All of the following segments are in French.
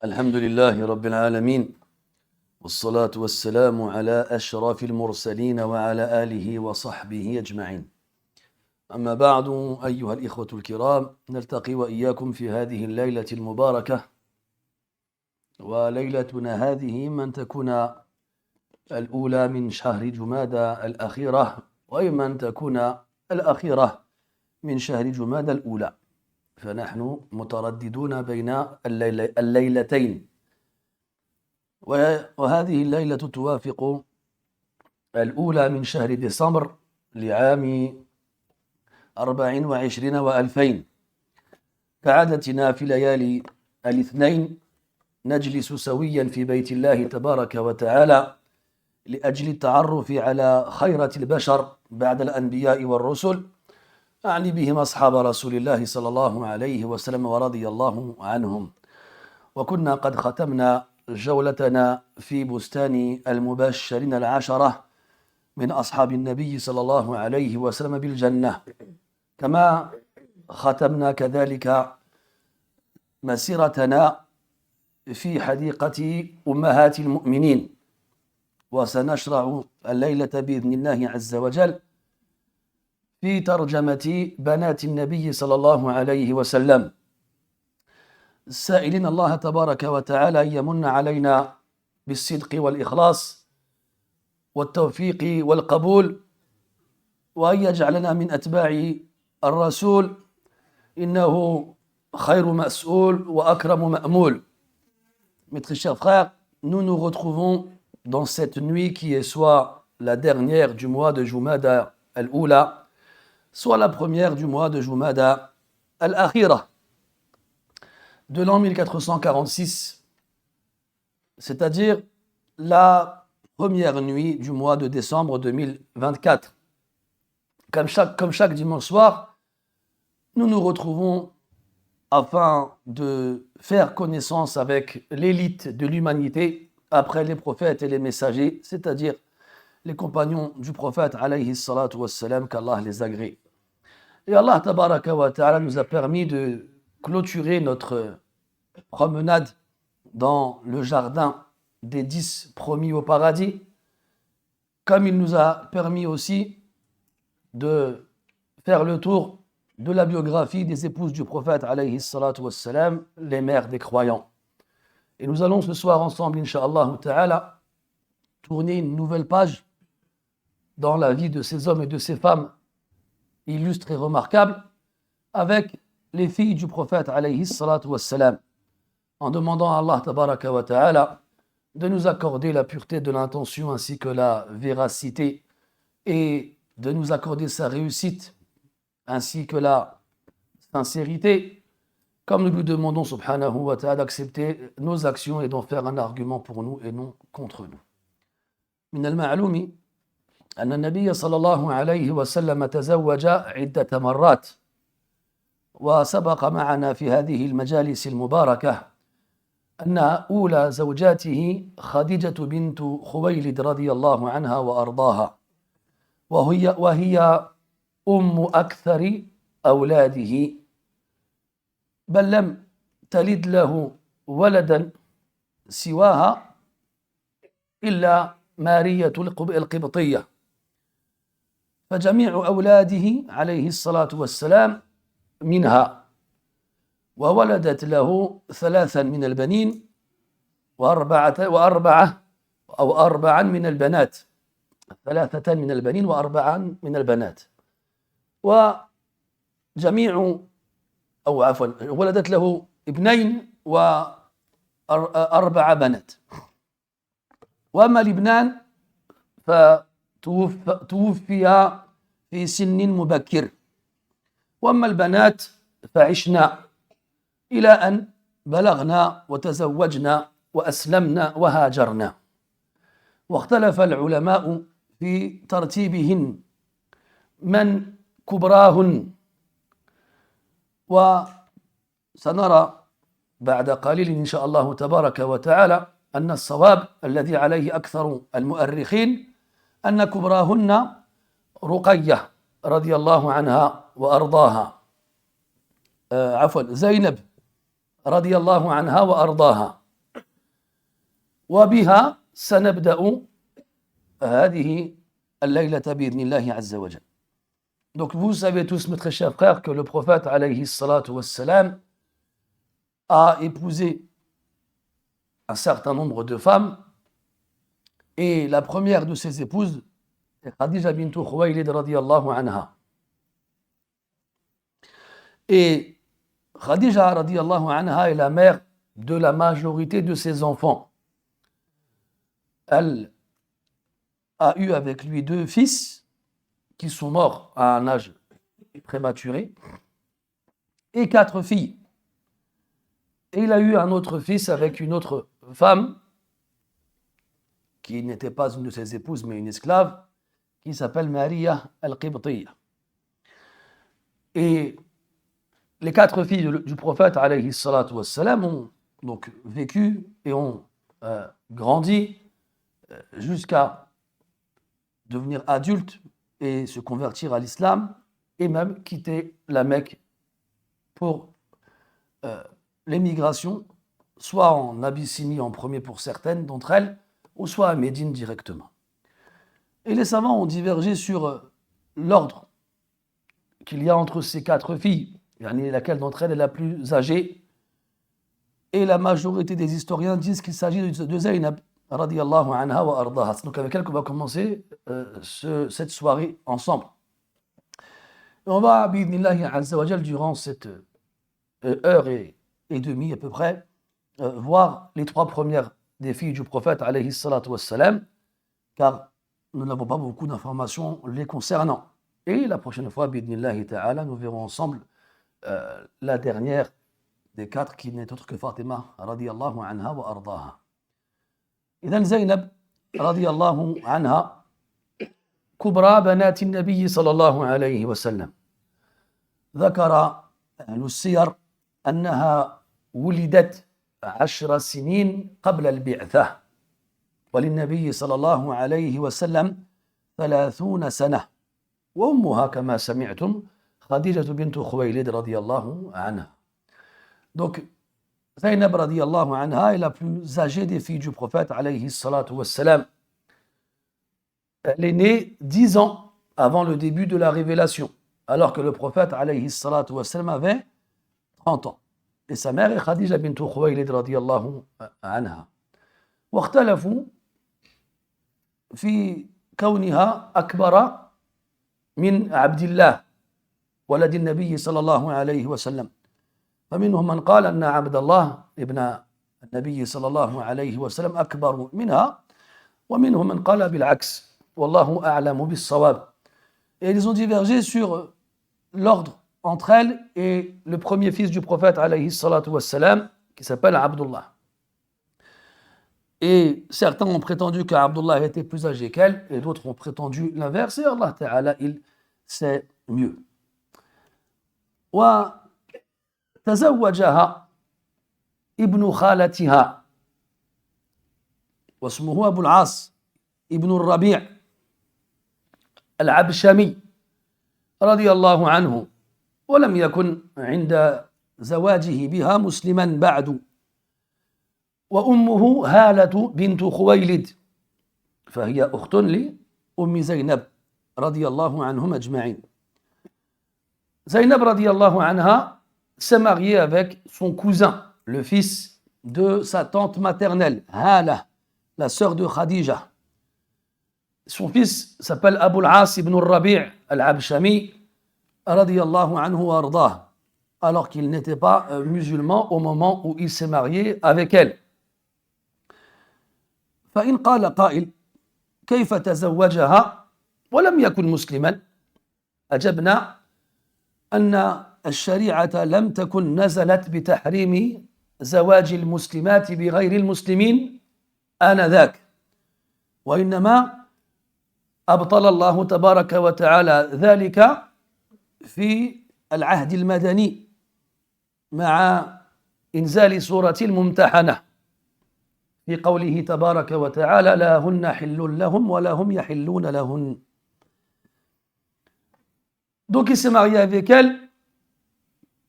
الحمد لله رب العالمين، والصلاة والسلام على أشرف المرسلين وعلى آله وصحبه أجمعين. أما بعد، أيها الإخوة الكرام، نلتقي وإياكم في هذه الليلة المباركة، وليلتنا هذه من تكون الأولى من شهر جمادى الأخيرة، وإما أن تكون الأخيرة من شهر جمادى الأولى، فنحن مترددون بين الليلتين، وهذه الليلة توافق الأولى من شهر ديسمبر لعام 24 و2000. كعادتنا في ليالي الاثنين نجلس سويا في بيت الله تبارك وتعالى لأجل التعرف على خيرة البشر بعد الأنبياء والرسل، أعني بهم أصحاب رسول الله صلى الله عليه وسلم ورضي الله عنهم. وكنا قد ختمنا جولتنا في بستان المبشرين العشرة من أصحاب النبي صلى الله عليه وسلم بالجنة، كما ختمنا كذلك مسيرتنا في حديقة أمهات المؤمنين. وسنشرع الليلة بإذن الله عز وجل في ترجمة بنات النبي صلى الله عليه وسلم، السائلين الله تبارك وتعالى أن يمن علينا بالصدق والإخلاص والتوفيق والقبول، وأن يجعلنا من أتباع الرسول، إنه خير مسؤول وأكرم مأمول. Mes très chers frères, nous nous retrouvons dans cette nuit qui est soit la dernière du mois de Jumada al-Oula, soit la première du mois de Jumada al-Akhira de l'an 1446, c'est-à-dire la première nuit du mois de décembre 2024. Comme chaque dimanche soir, nous nous retrouvons afin de faire connaissance avec l'élite de l'humanité après les prophètes et les messagers, c'est-à-dire les compagnons du prophète alayhi salatu wassalam, qu'Allah les agrée. Et Allah tabaraka wa ta'ala nous a permis de clôturer notre promenade dans le jardin des 10 promis au paradis, comme il nous a permis aussi de faire le tour de la biographie des épouses du prophète alayhi salatu wassalam, les mères des croyants. Et nous allons ce soir ensemble, incha'Allah ta'ala, tourner une nouvelle page dans la vie de ces hommes et de ces femmes illustres et remarquables, avec les filles du prophète alayhi salatu wassalam, en demandant à Allah tabaraka wa ta'ala de nous accorder la pureté de l'intention ainsi que la véracité, et de nous accorder sa réussite ainsi que la sincérité, comme nous lui demandons subhanahu wa ta'ala d'accepter nos actions et d'en faire un argument pour nous et non contre nous. من المعلوم أن النبي صلى الله عليه وسلم تزوج عدة مرات، وسبق معنا في هذه المجالس المباركة أن أولى زوجاته خديجة بنت خويلد رضي الله عنها وأرضاها، وهي أم أكثر أولاده، بل لم تلد له ولدا سواها إلا مارية القبطية، فجميع أولاده عليه الصلاة والسلام منها، وولدت له 3 من البنين وأربعا من البنات، 3 من البنين و4 من البنات، وجميع أو عفوا ولدت له 2 و4 بنات. وأما الابنان فتوفيا في سن مبكر، وأما البنات فعشنا إلى أن بلغنا وتزوجنا وأسلمنا وهاجرنا. واختلف العلماء في ترتيبهن من كبراهن، وسنرى بعد قليل إن شاء الله تبارك وتعالى أن الصواب الذي عليه أكثر المؤرخين أن كبراهن رقية رضي الله عنها وأرضاها، زينب رضي الله عنها وأرضاها، وبها سنبدأ هذه الليلة بإذن الله عز وجل. Donc vous savez tous, mes très chers frères, que le prophète alayhi salatu wassalam a épousé un certain nombre de femmes, et la première de ses épouses est Khadija bint Khuwaylid radiyallahu anha. Et Khadija radiyallahu anha est la mère de la majorité de ses enfants. Elle a eu avec lui 2 fils qui sont morts à un âge prématuré et 4 filles. Et il a eu un autre fils avec une autre femme qui n'était pas une de ses épouses mais une esclave qui s'appelle Maria al-Qibtiyya. Et les 4 filles du prophète alayhi salatu wassalam ont donc vécu et ont grandi jusqu'à devenir adultes et se convertir à l'islam et même quitter la Mecque pour l'émigration, soit en Abyssinie en premier pour certaines d'entre elles, ou soit à Médine directement. Et les savants ont divergé sur l'ordre qu'il y a entre ces 4 filles, laquelle d'entre elles est la plus âgée. Et la majorité des historiens disent qu'il s'agit de Zaynab radiyallahu anha wa ardaha. C'est donc avec elle qu'on va commencer cette soirée ensemble. Et on va, bi'idhnillahi azza wa jal, durant cette heure et demie à peu près, voir les 3 premières des filles du prophète alayhi salatu wassalam, car nous n'avons pas beaucoup d'informations les concernant. Et la prochaine fois, bi'idhnillahi ta'ala, nous verrons ensemble la dernière des 4 qui n'est autre que Fatima radiyallahu anha wa ardaha. إذن زينب رضي الله عنها كبرى بنات النبي صلى الله عليه وسلم. ذكر أهل السير أنها ولدت 10 سنين قبل البعثة، وللنبي صلى الله عليه وسلم 30 سنة، وأمها كما سمعتم خديجة بنت خويلد رضي الله عنها. Donc Zaynab radiyallahu anha est la plus âgée des filles du prophète alayhi salatu wassalam. Elle est née 10 ans avant le début de la révélation, alors que le prophète alayhi salatu wassalam avait 30 ans. Et sa mère est Khadija bint Khuwaylid radiyallahu anha. واختلفوا في كونها أكبر من عبد الله ولد النبي صلى الله عليه وسلم. فمنهم من قال أن عبد الله ابن النبي صلى الله عليه وسلم أكبر منها ومنهم من قال بالعكس والله أعلم بالصواب. Et ils ont divergé sur l'ordre entre elles et le premier fils du prophète alayhi salatu wassalam qui s'appelle Abdullah. Et certains ont prétendu qu'Abdullah était plus âgé qu'elle et d'autres ont prétendu l'inverse, et Allah Ta'ala, il sait mieux. وتزوجها ابن خالتها واسمه أبو العاص ابن الربيع العبشمي رضي الله عنه، ولم يكن عند زواجه بها مسلما بعد. وأمه هالة بنت خويلد فهي أخت لأم زينب رضي الله عنهم أجمعين. Zaynab radiyallahu anha s'est mariée avec son cousin, le fils de sa tante maternelle, Hala, la sœur de Khadija. Son fils s'appelle Abu al-As ibn al-Rabi' al-Abshami radiyallahu anhu wa ardah, alors qu'il n'était pas musulman au moment où il s'est marié avec elle. فإن قال قائل كيف تزوجها ولم يكن مسلما، أجبنا أن الشريعة لم تكن نزلت بتحريم زواج المسلمات بغير المسلمين آنذاك، وإنما أبطل الله تبارك وتعالى ذلك في العهد المدني مع إنزال سورة الممتحنة في قوله تبارك وتعالى لا هن حل لهم ولا هم يحلون لهن. Donc il s'est marié avec elle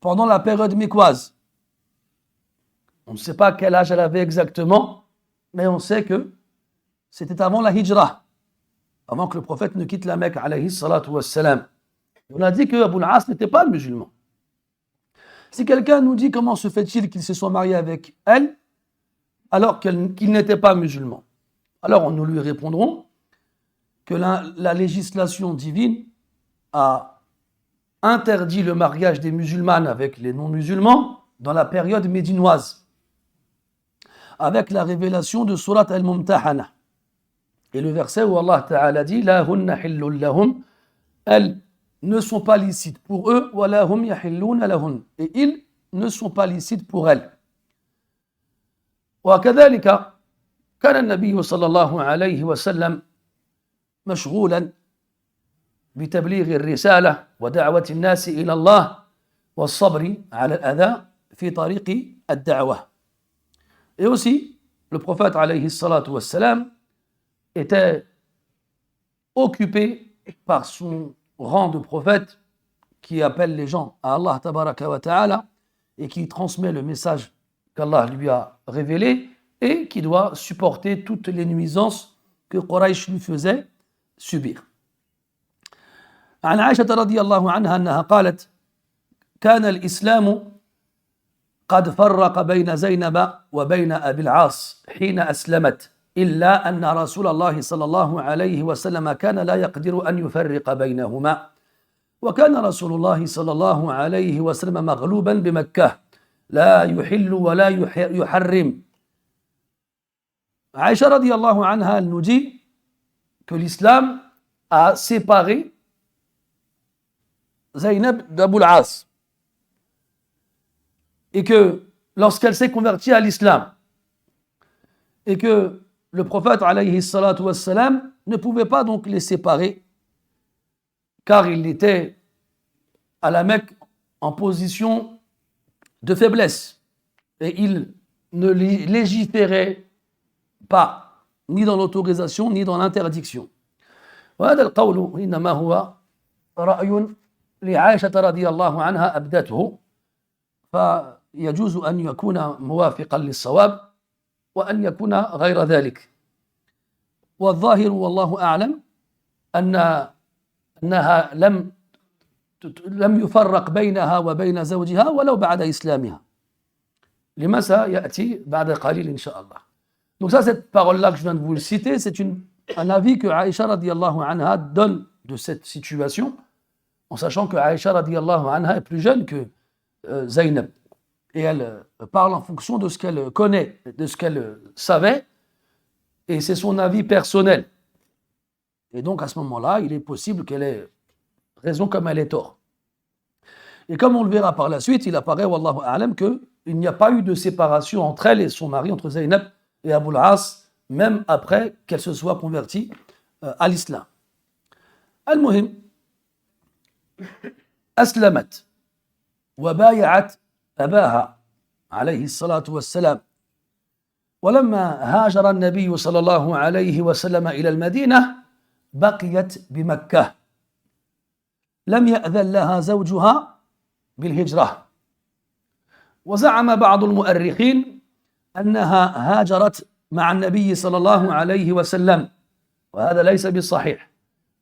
pendant la période mécoise. On ne sait pas quel âge elle avait exactement, mais on sait que c'était avant la hijra, avant que le prophète ne quitte la Mecque, alayhi salatu wassalam. On a dit que Abu al-As n'était pas musulman. Si quelqu'un nous dit comment se fait-il qu'il se soit marié avec elle, alors qu'il n'était pas musulman, alors nous lui répondrons que la législation divine a interdit le mariage des musulmanes avec les non-musulmans dans la période médinoise, avec la révélation de Surat al-Mumtahana. Et le verset où Allah Ta'ala dit « La hunna hillun lahum » elles ne sont pas licites pour eux, « wa la hum yahilluna lahun » et ils ne sont pas licites pour elles. وكذلك كان النبي صلى الله عليه وسلم مشغولا بتبليغ الرسالة ودعوة الناس إلى الله والصبر على الأذى في طريق الدعوة. Et aussi, le prophète alayhi salatu wassalam était occupé par son rang de prophète qui appelle les gens à Allah tabaraka wa ta'ala et qui transmet le message qu'Allah lui a révélé et qui doit supporter toutes les nuisances que Quraysh lui faisait subir. عن عائشة رضي الله عنها أنها قالت كان الإسلام قد فرق بين زينب وبين أبي العاص حين أسلمت إلا أن رسول الله صلى الله عليه وسلم كان لا يقدر أن يفرق بينهما وكان رسول الله صلى الله عليه وسلم مغلوبا بمكة لا يحل ولا يحرم. Aïcha radiallahu anha, elle nous dit que l'islam a séparé Zaynab d'Abu al-As et que lorsqu'elle s'est convertie à l'islam et que le prophète alayhi salatu wassalam ne pouvait pas donc les séparer car il était à la Mecque en position de faiblesse et il ne légiférait pas ni dans l'autorisation ni dans l'interdiction. وهذا القول إنما هو رأي لعائشة رضي الله عنها أبدته فيجوز أن يكون موافقا للصواب وأن يكون غير ذلك والظاهر والله أعلم أنها لم يفرق بينها وبين زوجها ولو بعد إسلامها لما سيأتي بعد قليل إن شاء الله. Donc ça, cette parole-là que je viens de vous le citer, c'est un avis que Aïcha radiallahu anha donne de cette situation, en sachant que Aïcha radiallahu anha est plus jeune que Zaynab. Et elle parle en fonction de ce qu'elle connaît, de ce qu'elle savait, et c'est son avis personnel. Et donc à ce moment-là, il est possible qu'elle ait raison comme elle ait tort. Et comme on le verra par la suite, il apparaît, wallahu a'lam, qu'il n'y a pas eu de séparation entre elle et son mari, entre Zaynab et Abu al-As, même après qu'elle se soit convertie à l'islam. Al-Muhim, أسلمت وبايعت أباها عليه الصلاة والسلام ولما هاجر النبي صلى الله عليه وسلم إلى المدينة بقيت بمكة لم يأذن لها زوجها بالهجرة وزعم بعض المؤرخين أنها هاجرت مع النبي صلى الله عليه وسلم وهذا ليس بالصحيح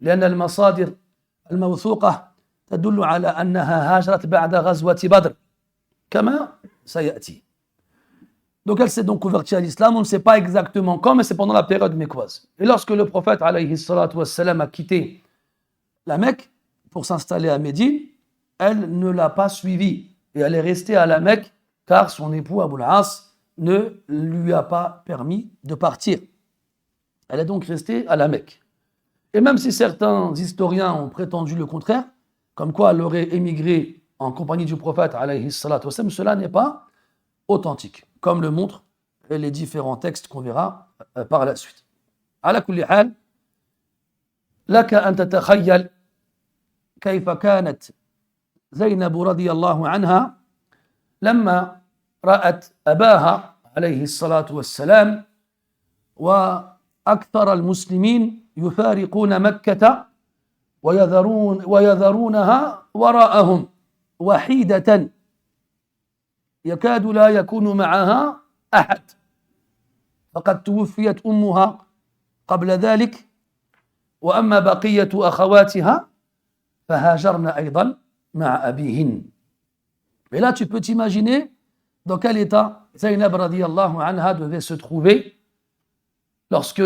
لأن المصادر الموثوقة تدل على أنها هاجرت بعد غزوة بدر كما سيأتي. Donc elle s'est donc convertie à l'islam, on ne sait pas exactement quand, mais c'est pendant la période mécoise. Et lorsque le prophète alayhi salatu wassalam a quitté la Mecque pour s'installer à Médine, elle ne l'a pas suivi et elle est restée à la Mecque car son époux Abu al-As ne lui a pas permis de partir. Elle est donc restée à la Mecque. Et même si certains historiens ont prétendu le contraire, comme quoi elle aurait émigré en compagnie du prophète alayhi salatu wassalam, cela n'est pas authentique, comme le montrent les différents textes qu'on verra par la suite. على كل حال لك أن تتخيل كيف كانت زينب رضي الله عنها لما رأت أباها عليه الصلاة والسلام وأكثر المسلمين يفارقون مكة ويذرونها وراءهم وحيدة يكاد لا يكون معها أحد فقد توفيت أمها قبل ذلك وأما بقية أخواتها فهاجرن أيضا مع أبيهن. Et là, tu peux t'imaginer dans quel état Zaynab radiyallahu anha devait se trouver lorsque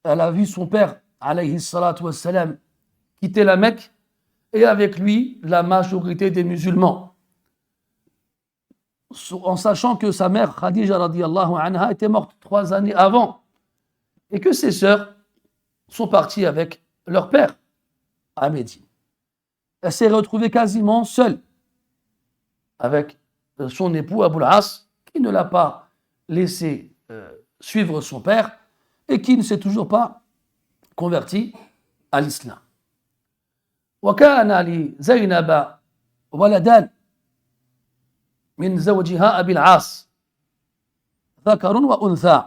elle a vu son père, alayhi salatu wassalam, quitter la Mecque et avec lui la majorité des musulmans. En sachant que sa mère, Khadija radiyallahu anha, était morte 3 années avant et que ses sœurs sont parties avec leur père à Médine. Elle s'est retrouvée quasiment seule avec son époux Abul As, qui ne l'a pas laissé suivre son père et qui ne s'est toujours pas converti à l'islam. وكان لزينب ولدان من زوجها أبي العاص ذكر وأنثى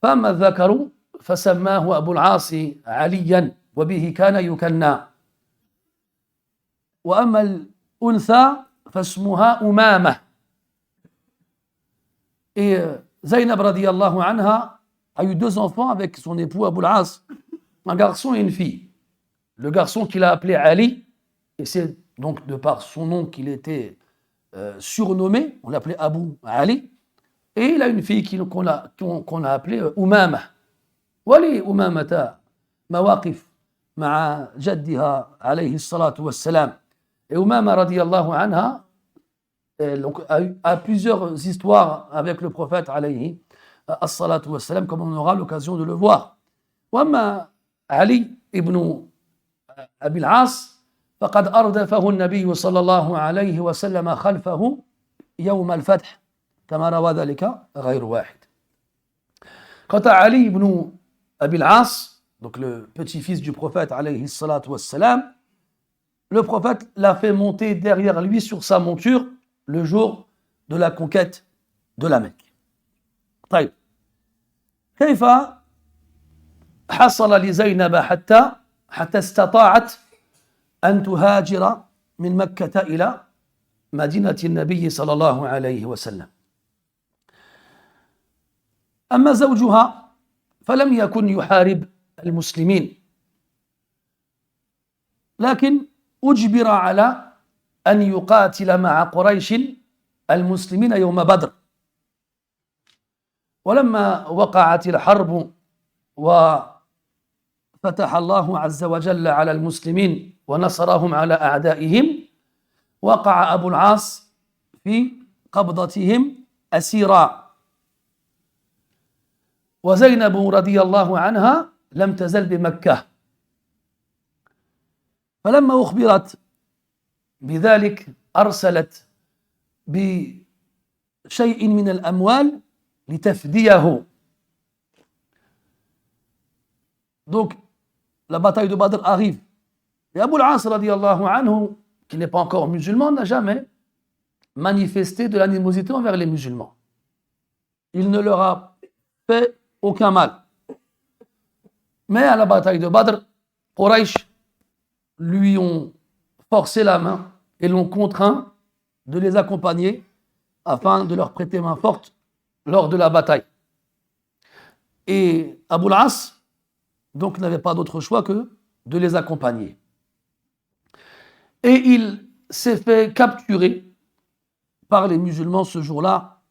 فأما الذكر فسماه أبو العاص عليا وبه كان يكنى وأما الأنثى فاسمها أمامة. Et Zaynab radiyallahu anha a eu 2 enfants avec son époux Abul As, un garçon et une fille. Le garçon qu'il a appelé Ali, et c'est donc de par son nom qu'il était surnommé, on l'appelait Abu Ali, et il a une fille qu'on a appelée Umama. Wali Umamata mawaqif ma'a jaddiha alayhi salatu wassalam. Et Umama radiyallahu anha a plusieurs histoires avec le prophète alayhi as-salatu wassalam, comme on aura l'occasion de le voir. Wama Ali ibn Abi al-As فقد أردفه النبي صلى الله عليه وسلم خلفه يوم الفتح كما روى ذلك غير واحد. Quant à Ali ibn Abi al-As, donc le petit-fils du prophète alayhi salatu wassalam, le prophète l'a fait monter derrière lui sur sa monture le jour de la conquête de la Mecque. طيب كيف حصل لزينب حتى استطاعت أن تهاجر من مكة إلى مدينة النبي صلى الله عليه وسلم؟ أما زوجها فلم يكن يحارب المسلمين لكن أجبر على أن يقاتل مع قريش المسلمين يوم بدر. ولما وقعت الحرب وفتح الله عز وجل على المسلمين ونصرهم على أعدائهم وقع أبو العاص في قبضتهم أسيرا وزينب رضي الله عنها لم تزل بمكة. فلما أخبرت بذلك أرسلت بشيء من الأموال لتفديه. Donc la bataille de Badr arrive et Abu al-As radiyallahu anhu, qui n'est pas encore musulman, n'a jamais manifesté de l'animosité envers les musulmans. Il ne leur a fait aucun mal. Mais à la bataille de Badr, Quraysh lui ont forcé la main et l'ont contraint de les accompagner afin de leur prêter main forte lors de la bataille. Et Abu al-As donc n'avait pas d'autre choix que de les accompagner. Et il s'est fait capturer par les musulmans ce jour-là,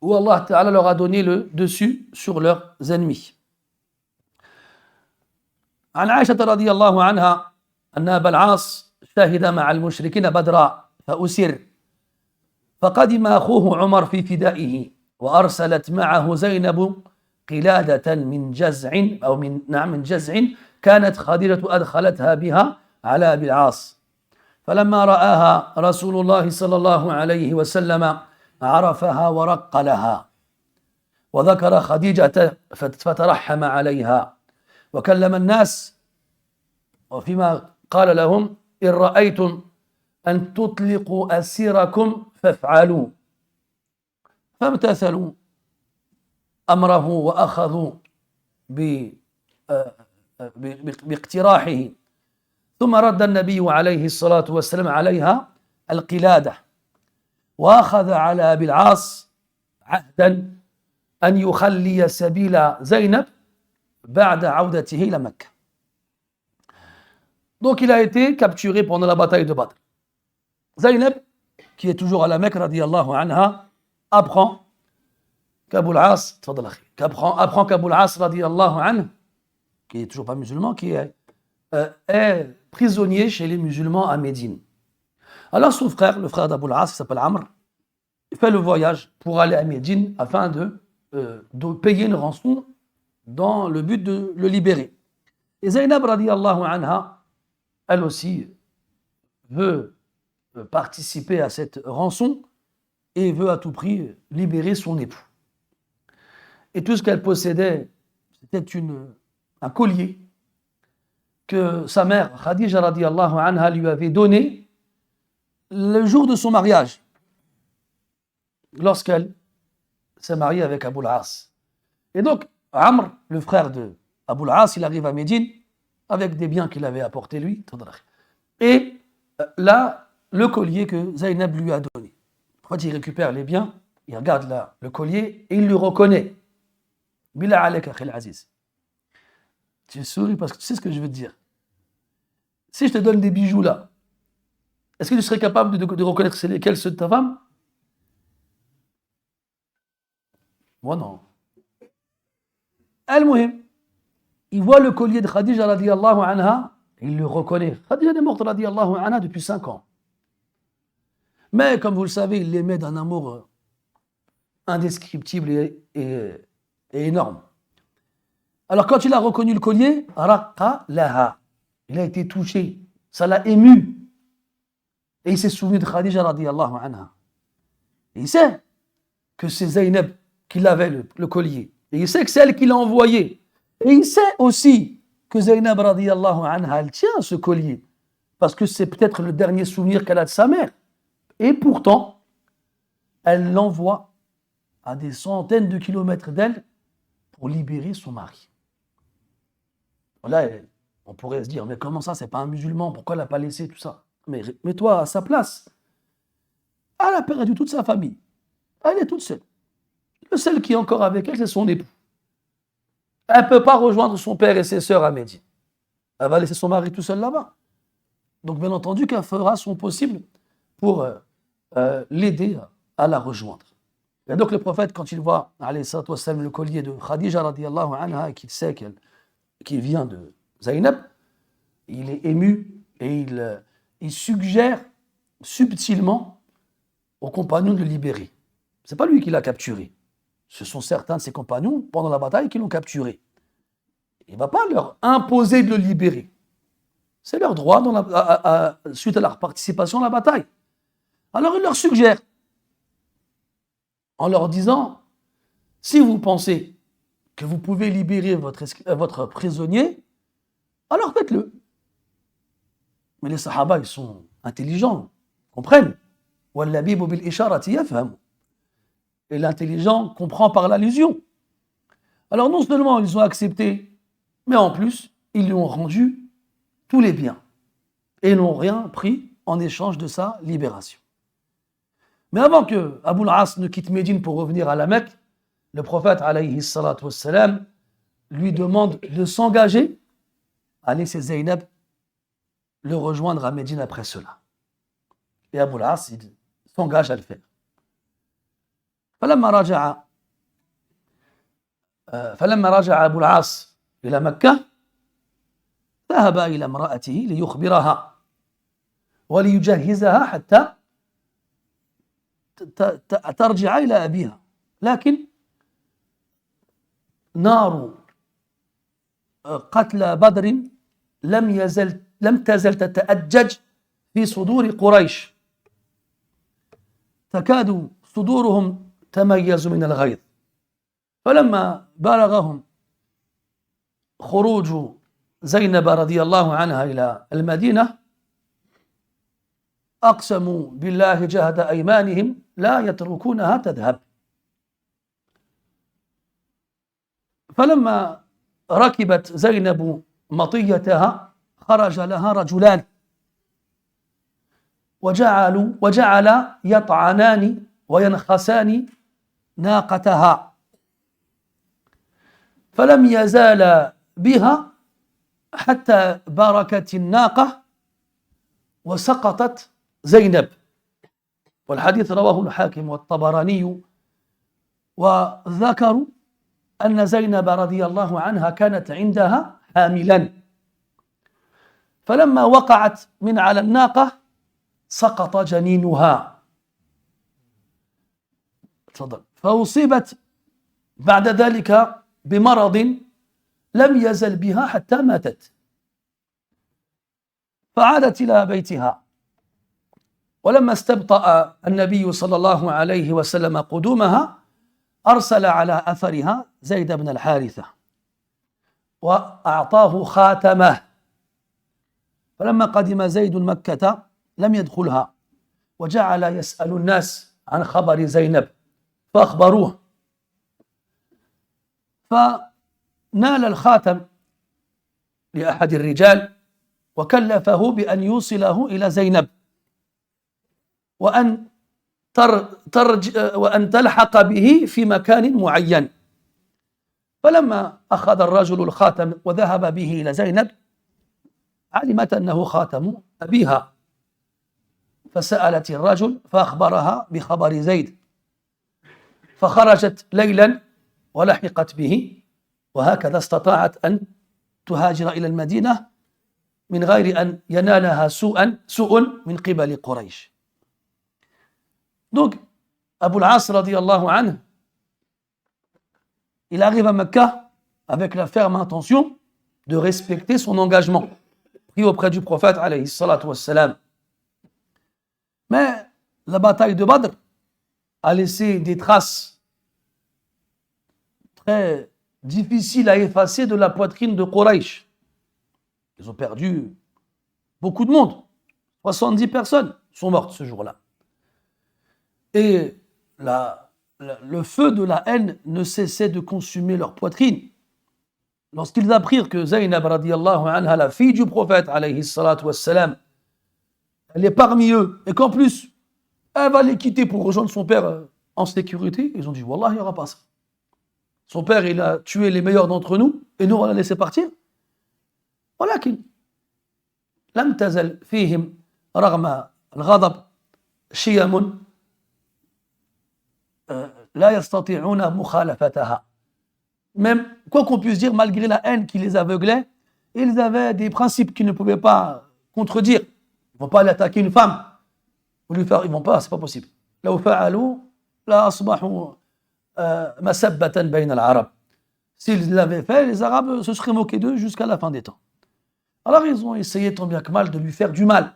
où Allah Ta'ala leur a donné le dessus sur leurs ennemis. عن عائشة رضي الله عنها أن أبا العاص شهد مع المشركين بدرا فأسر فقدم أخوه عمر في فدائه وأرسلت معه زينب قلادة من جزع أو من جزع كانت خديجة أدخلتها بها على أبي العاص فلما رآها رسول الله صلى الله عليه وسلم عرفها ورق لها وذكر خديجة فترحم عليها وكلم الناس وفيما قال لهم إن رأيتم أن تطلقوا أسيركم فافعلوا فامتثلوا أمره وأخذوا باقتراحه ثم رد النبي عليه الصلاة والسلام عليها القلادة وأخذ على أبي العاص عهدا أن يخلي سبيل زينب بعد عودته إلى مكة. Donc il a été capturé pendant la bataille de Badr. Zaynab, qui est toujours à la Mecque, radiyallahu anha, apprend qu'Abou al-As, apprend qu'Abou al-As, radiyallahu anhu, qui est toujours pas musulman, qui est prisonnier chez les musulmans à Médine. Alors son frère, le frère d'Abou al-As, qui s'appelle Amr, fait le voyage pour aller à Médine afin de payer une rançon dans le but de le libérer. Et Zaynab, radiyallahu anha, elle aussi veut participer à cette rançon et veut à tout prix libérer son époux. Et tout ce qu'elle possédait, c'était un collier que sa mère, Khadija radiyallahu anha, lui avait donné le jour de son mariage, lorsqu'elle s'est mariée avec Abou al-As. Et donc, Amr, le frère de Abou al-As, il arrive à Médine avec des biens qu'il avait apportés lui. Et là, le collier que Zaynab lui a donné. Quand il récupère les biens, il regarde là le collier et il le reconnaît. Bila alek akhil aziz. Tu souris parce que tu sais ce que je veux te dire. Si je te donne des bijoux là, est-ce que tu serais capable de reconnaître c'est lesquels ceux de ta femme? Moi non. Al-Muhim, il voit le collier de Khadija radiyallahu anha, il le reconnaît. Khadija est morte radiyallahu anha depuis 5 ans. Mais comme vous le savez, il l'aimait d'un amour indescriptible et énorme. Alors quand il a reconnu le collier, raqqa laha, il a été touché, ça l'a ému. Et il s'est souvenu de Khadija radiyallahu anha. Et il sait que c'est Zaynab qui avait le collier. Et il sait que c'est elle qui l'a envoyé. Et il sait aussi que Zaynab radiyallahu anha, elle tient ce collier. Parce que c'est peut-être le dernier souvenir qu'elle a de sa mère. Et pourtant, elle l'envoie à des centaines de kilomètres d'elle pour libérer son mari. Là, on pourrait se dire, mais comment ça, c'est pas un musulman, pourquoi elle n'a pas laissé tout ça? Mais mets-toi à sa place. Elle a perdu toute sa famille. Elle est toute seule. Le seul qui est encore avec elle, c'est son époux. Elle ne peut pas rejoindre son père et ses sœurs à Médine. Elle va laisser son mari tout seul là-bas. Donc, bien entendu, qu'elle fera son possible pour l'aider à la rejoindre. Et donc, le prophète, quand il voit le collier de Khadija radiyallahu anha et qu'il sait qu'il vient de Zaynab, il est ému et il suggère subtilement aux compagnons de le libérer. Ce n'est pas lui qui l'a capturé. Ce sont certains de ses compagnons pendant la bataille qui l'ont capturé. Il ne va pas leur imposer de le libérer. C'est leur droit suite à leur participation à la bataille. Alors il leur suggère, en leur disant, si vous pensez que vous pouvez libérer votre prisonnier, alors faites-le. Mais les sahaba, ils sont intelligents, comprennent. وَاللَّبِيبُ بِالْإِشَارَةِ يَفْهَمُ. Et l'intelligent comprend par l'allusion. Alors non seulement ils ont accepté, mais en plus, ils lui ont rendu tous les biens et n'ont rien pris en échange de sa libération. Mais avant que Abou al-As ne quitte Médine pour revenir à la Mecque, le prophète alayhi salatu wassalam lui demande de s'engager à laisser Zaynab le rejoindre à Médine après cela. Et Abou al-As il s'engage à le faire. فلما رجع أبو العاص إلى مكة ذهب إلى امرأته ليخبرها وليجهزها حتى ترجع إلى أبيها لكن نار قتل بدر لم تزل تتأجج في صدور قريش تكاد صدورهم تميز من الغيظ فلما بلغهم خروج زينب رضي الله عنها إلى المدينة أقسموا بالله جهد أيمانهم لا يتركونها تذهب فلما ركبت زينب مطيتها خرج لها رجلان وجعل يطعنان وينخسان ناقتها فلم يزال بها حتى باركت الناقة وسقطت زينب. والحديث رواه الحاكم والطبراني، وذكروا أن زينب رضي الله عنها كانت عندها حاملا، فلما وقعت من على الناقة سقط جنينها، فأصيبت بعد ذلك بمرض لم يزل بها حتى ماتت، فعادت إلى بيتها. ولما استبطأ النبي صلى الله عليه وسلم قدومها أرسل على أثرها زيد بن الحارثة وأعطاه خاتمه. فلما قدم زيد مكة لم يدخلها، وجعل يسأل الناس عن خبر زينب فأخبروه، فنال الخاتم لأحد الرجال وكلفه بأن يوصله إلى زينب وأن تلحق به في مكان معين. فلما أخذ الرجل الخاتم وذهب به إلى زينب علمت أنه خاتم أبيها، فسألت الرجل فأخبرها بخبر زيد، فخرجت ليلا ولحقت به، وهكذا استطاعت أن تهاجر إلى المدينة من غير أن ينالها سوء من قبل قريش. Donc, Abu al-As radiallahu anhu, il arrive à Mecca avec la ferme intention de respecter son engagement pris auprès du prophète alayhi salatu wassalam. Mais la bataille de Badr a laissé des traces très difficiles à effacer de la poitrine de Quraysh. Ils ont perdu beaucoup de monde. 70 personnes sont mortes ce jour-là. Et le feu de la haine ne cessait de consumer leur poitrine. Lorsqu'ils apprirent que Zaynab radiallahu anha, la fille du prophète alayhi salatu wassalam, elle est parmi eux, et qu'en plus, elle va les quitter pour rejoindre son père en sécurité, ils ont dit, Wallah, il n'y aura pas ça. Son père, il a tué les meilleurs d'entre nous, et nous, on l'a laissé partir. ولكن لم تزل فيهم رغم الغضب شيم لا يستطيعون مخالفتها. Même, quoi qu'on puisse dire, malgré la haine qui les aveuglait, ils avaient des principes qu'ils ne pouvaient pas contredire. Ils ne vont pas aller attaquer une femme ou lui faire, ils ne vont pas, c'est pas possible. لو فعلوا لا أصبحوا مسبة بين العرب. S'ils l'avaient fait, les Arabes se seraient moqués d'eux jusqu'à la fin des temps. Alors ils ont essayé tant bien que mal de lui faire du mal.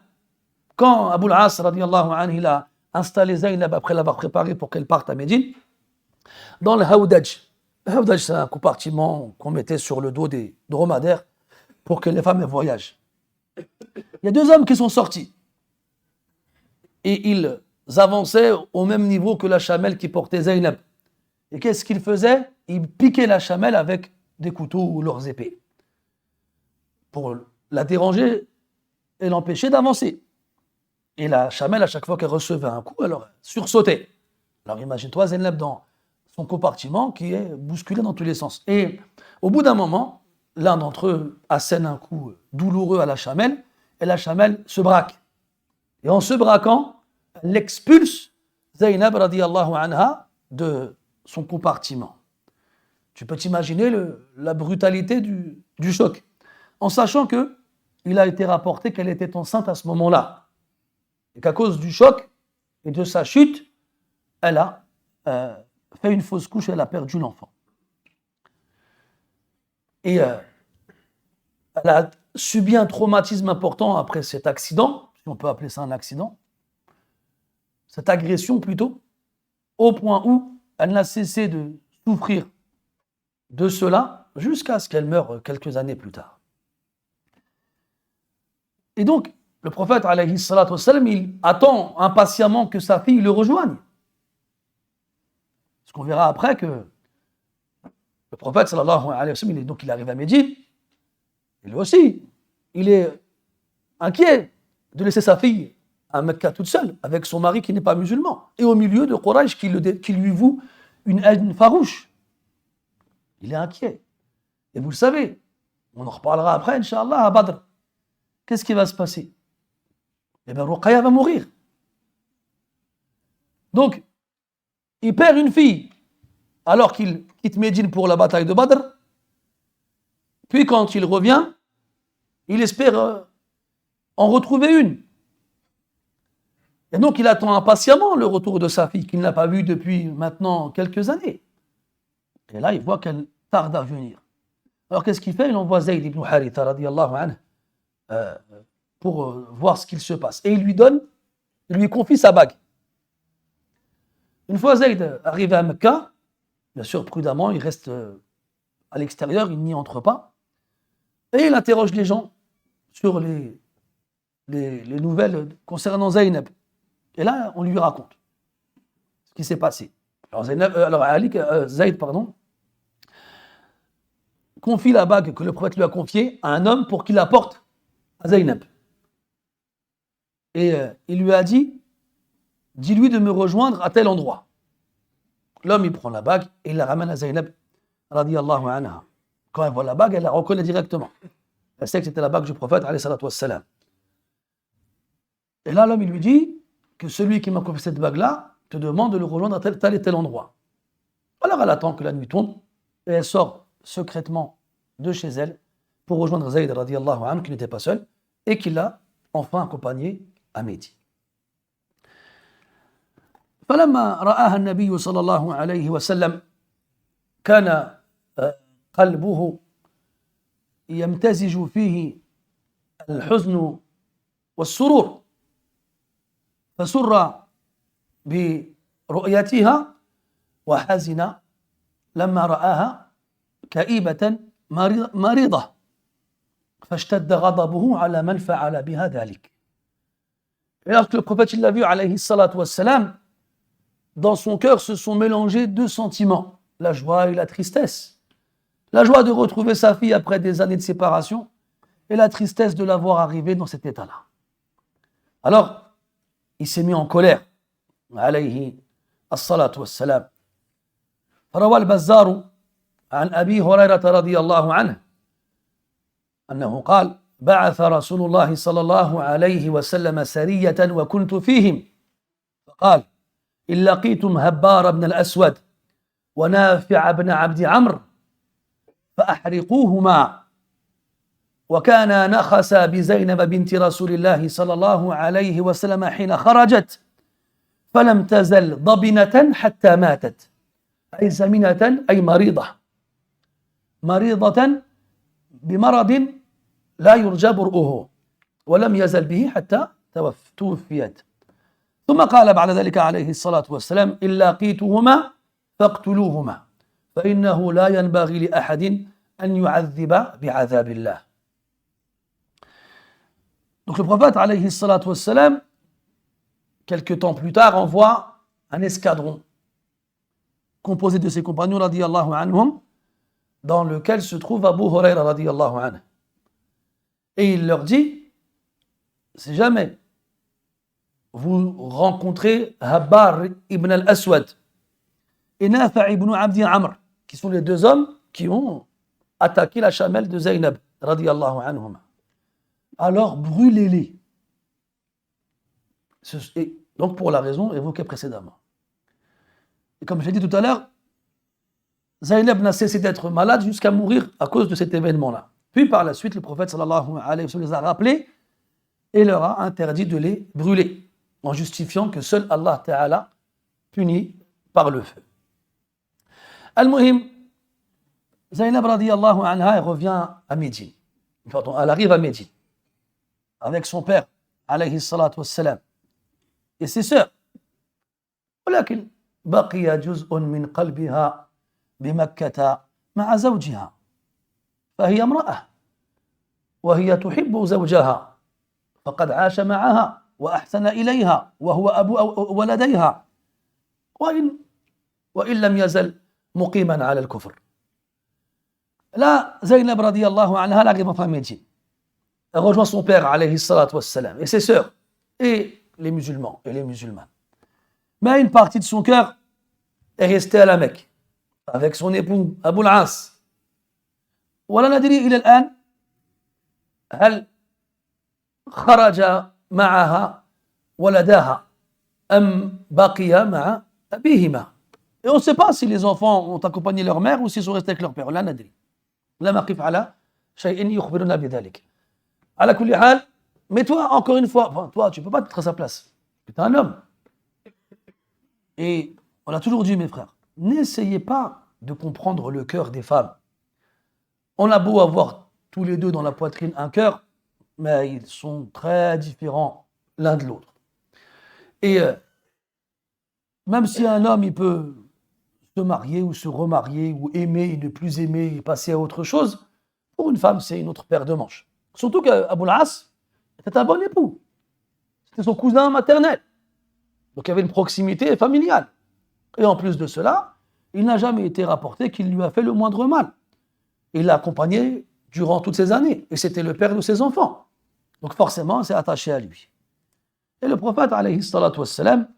Quand Abu al-As radiallahu anhu, il a installé Zaynab après l'avoir préparée pour qu'elle parte à Médine, dans le Hawdaj. Le Hawdaj, c'est un compartiment qu'on mettait sur le dos des dromadaires pour que les femmes voyagent. Il y a deux hommes qui sont sortis et ils avançaient au même niveau que la chamelle qui portait Zaynab. Et qu'est-ce qu'ils faisaient? Ils piquaient la chamelle avec des couteaux ou leurs épées pour la déranger et l'empêcher d'avancer. Et la chamelle, à chaque fois qu'elle recevait un coup, elle sursautait. Alors imagine-toi Zaynab dans son compartiment qui est bousculé dans tous les sens. Et au bout d'un moment, l'un d'entre eux assène un coup douloureux à la chamelle, et la chamelle se braque. Et en se braquant, elle expulse Zaynab radiallahu anha de son compartiment. Tu peux t'imaginer la brutalité du choc, en sachant qu'il a été rapporté qu'elle était enceinte à ce moment-là. Et qu'à cause du choc et de sa chute, elle a fait une fausse couche et elle a perdu l'enfant. Et elle a subi un traumatisme important après cet accident, si on peut appeler ça un accident, cette agression plutôt, au point où elle n'a cessé de souffrir de cela jusqu'à ce qu'elle meure quelques années plus tard. Et donc, le prophète, alayhi salatu wassalam, il attend impatiemment que sa fille le rejoigne. Parce qu'on verra après que le prophète, sallallahu alayhi wa sallam, il arrive à Médine, et lui aussi, il est inquiet de laisser sa fille à Mecca toute seule, avec son mari qui n'est pas musulman, et au milieu de Quraysh qui lui voue une haine farouche. Il est inquiet. Et vous le savez, on en reparlera après, Inch'Allah, à Badr. Qu'est-ce qui va se passer? Eh bien, Ruqayya va mourir. Donc, il perd une fille alors qu'il quitte Médine pour la bataille de Badr. Puis quand il revient, il espère en retrouver une. Et donc il attend impatiemment le retour de sa fille qu'il n'a pas vue depuis maintenant quelques années. Et là, il voit qu'elle tarde à venir. Alors qu'est-ce qu'il fait? Il envoie Zayd ibn Haritha radiyallahu anhu pour voir ce qu'il se passe. Et il lui confie sa bague. Une fois Zayd arrivé à Mecca, bien sûr prudemment, il reste à l'extérieur, il n'y entre pas. Et il interroge les gens sur les nouvelles concernant Zaynab. Et là, on lui raconte ce qui s'est passé. Alors, Zayd, confie la bague que le prophète lui a confiée à un homme pour qu'il la porte à Zaynab. Et il lui a dit, dis-lui de me rejoindre à tel endroit. L'homme, il prend la bague et il la ramène à Zaynab, radiyallahu anha. Quand elle voit la bague, elle la reconnaît directement. Elle sait que c'était la bague du prophète, alayhi salatu wassalam. Et là, l'homme, il lui dit que celui qui m'a confié cette bague-là te demande de le rejoindre à tel et tel endroit. Alors elle attend que la nuit tombe et elle sort secrètement de chez elle pour rejoindre Zayd radiyallahu anhu qui n'était pas seul et qui l'a enfin accompagné à Médine. فلما رآها النبي صلى الله عليه وسلم كان قلبه يمتزج فيه الحزن والسرور فسر برؤيتها وحزن لما رآها كئيبة مريضة فاشتد غضبه على من فعل بها ذلك. Et lorsque le prophète l'a vu, alayhi salatu wassalam, dans son cœur se sont mélangés deux sentiments, la joie et la tristesse. La joie de retrouver sa fille après des années de séparation et la tristesse de la voir arriver dans cet état-là. Alors, il s'est mis en colère, alayhi as-salatu was-salam. فروى البزار عن أبي هريرة رضي الله عنه أنه قال بعث رسول الله صلى الله عليه وسلم سرية وكنت فيهم فقال إن لقيتم هبار بن الأسود ونافع بن عبد عمرو فأحرقوهما وكان نخس بزينب بنت رسول الله صلى الله عليه وسلم حين خرجت فلم تزل ضبنة حتى ماتت أي سمنة أي مريضة بمرض لا يرجى برؤه ولم يزل به حتى توفيت ثم قال بعد ذلك عليه الصلاة والسلام إن لقيتهما فاقتلوهما فإنه لا ينبغي لأحد أن يعذب بعذاب الله. Donc le prophète alayhi salatu wassalam, quelques temps plus tard, envoie un escadron composé de ses compagnons radiyallahu anhum, dans lequel se trouve Abu Huraira radiyallahu anhu. Et il leur dit, si jamais vous rencontrez Habbar ibn al-Aswad et Nafi' ibn Abdi Amr, qui sont les deux hommes qui ont attaqué la chamelle de Zaynab radiyallahu anhum, alors brûlez-les. Et donc pour la raison évoquée précédemment. Et comme je l'ai dit tout à l'heure, Zaynab n'a cessé d'être malade jusqu'à mourir à cause de cet événement-là. Puis par la suite, le prophète sallallahu alayhi wa sallam les a rappelés et leur a interdit de les brûler, en justifiant que seul Allah Ta'ala punit par le feu. Al-Muhim, Zaynab radiyallahu anha, elle revient à Médine. Pardon, elle arrive à Médine avec son père, alayhi salatu wassalam, et ses sœurs. ولكن بقي جزء من قلبها بمكة مع زوجها فهي امرأة وهي تحب زوجها فقد عاش معها وأحسن إليها وهو أبو ولديها وإن لم يزل مقيما على الكفر. Là, Zaynab radiyallahu anha, elle arrive en Médine. Elle rejoint son père, alayhi salatu wassalam, et ses sœurs, et les musulmans et les musulmanes. Mais une partie de son cœur est restée à la Mecque, avec son époux Abu al-As, ولا ندري إلى الآن هل خرج معها ولداها أم بقي مع أبيهما. Et on ne sait pas si les enfants ont accompagné leur mère ou s'ils sont restés avec leur père. لا ندري. لم أقف على شيء يخبرنا بذلك. على كل حال, mais toi, encore une fois, enfin, toi, tu ne peux pas te mettre à sa place. Tu es un homme. Et on a toujours dit, mes frères, n'essayez pas de comprendre le cœur des femmes. On a beau avoir tous les deux dans la poitrine un cœur, mais ils sont très différents l'un de l'autre. Et même si un homme, il peut se marier ou se remarier ou aimer et ne plus aimer et passer à autre chose, pour une femme, c'est une autre paire de manches. Surtout qu'Abou al-As était un bon époux. C'était son cousin maternel. Donc il y avait une proximité familiale. Et en plus de cela, il n'a jamais été rapporté qu'il lui a fait le moindre mal. Il l'a accompagné durant toutes ces années. Et c'était le père de ses enfants. Donc forcément, c'est attaché à lui. Et le prophète, alayhi salatu wassalam,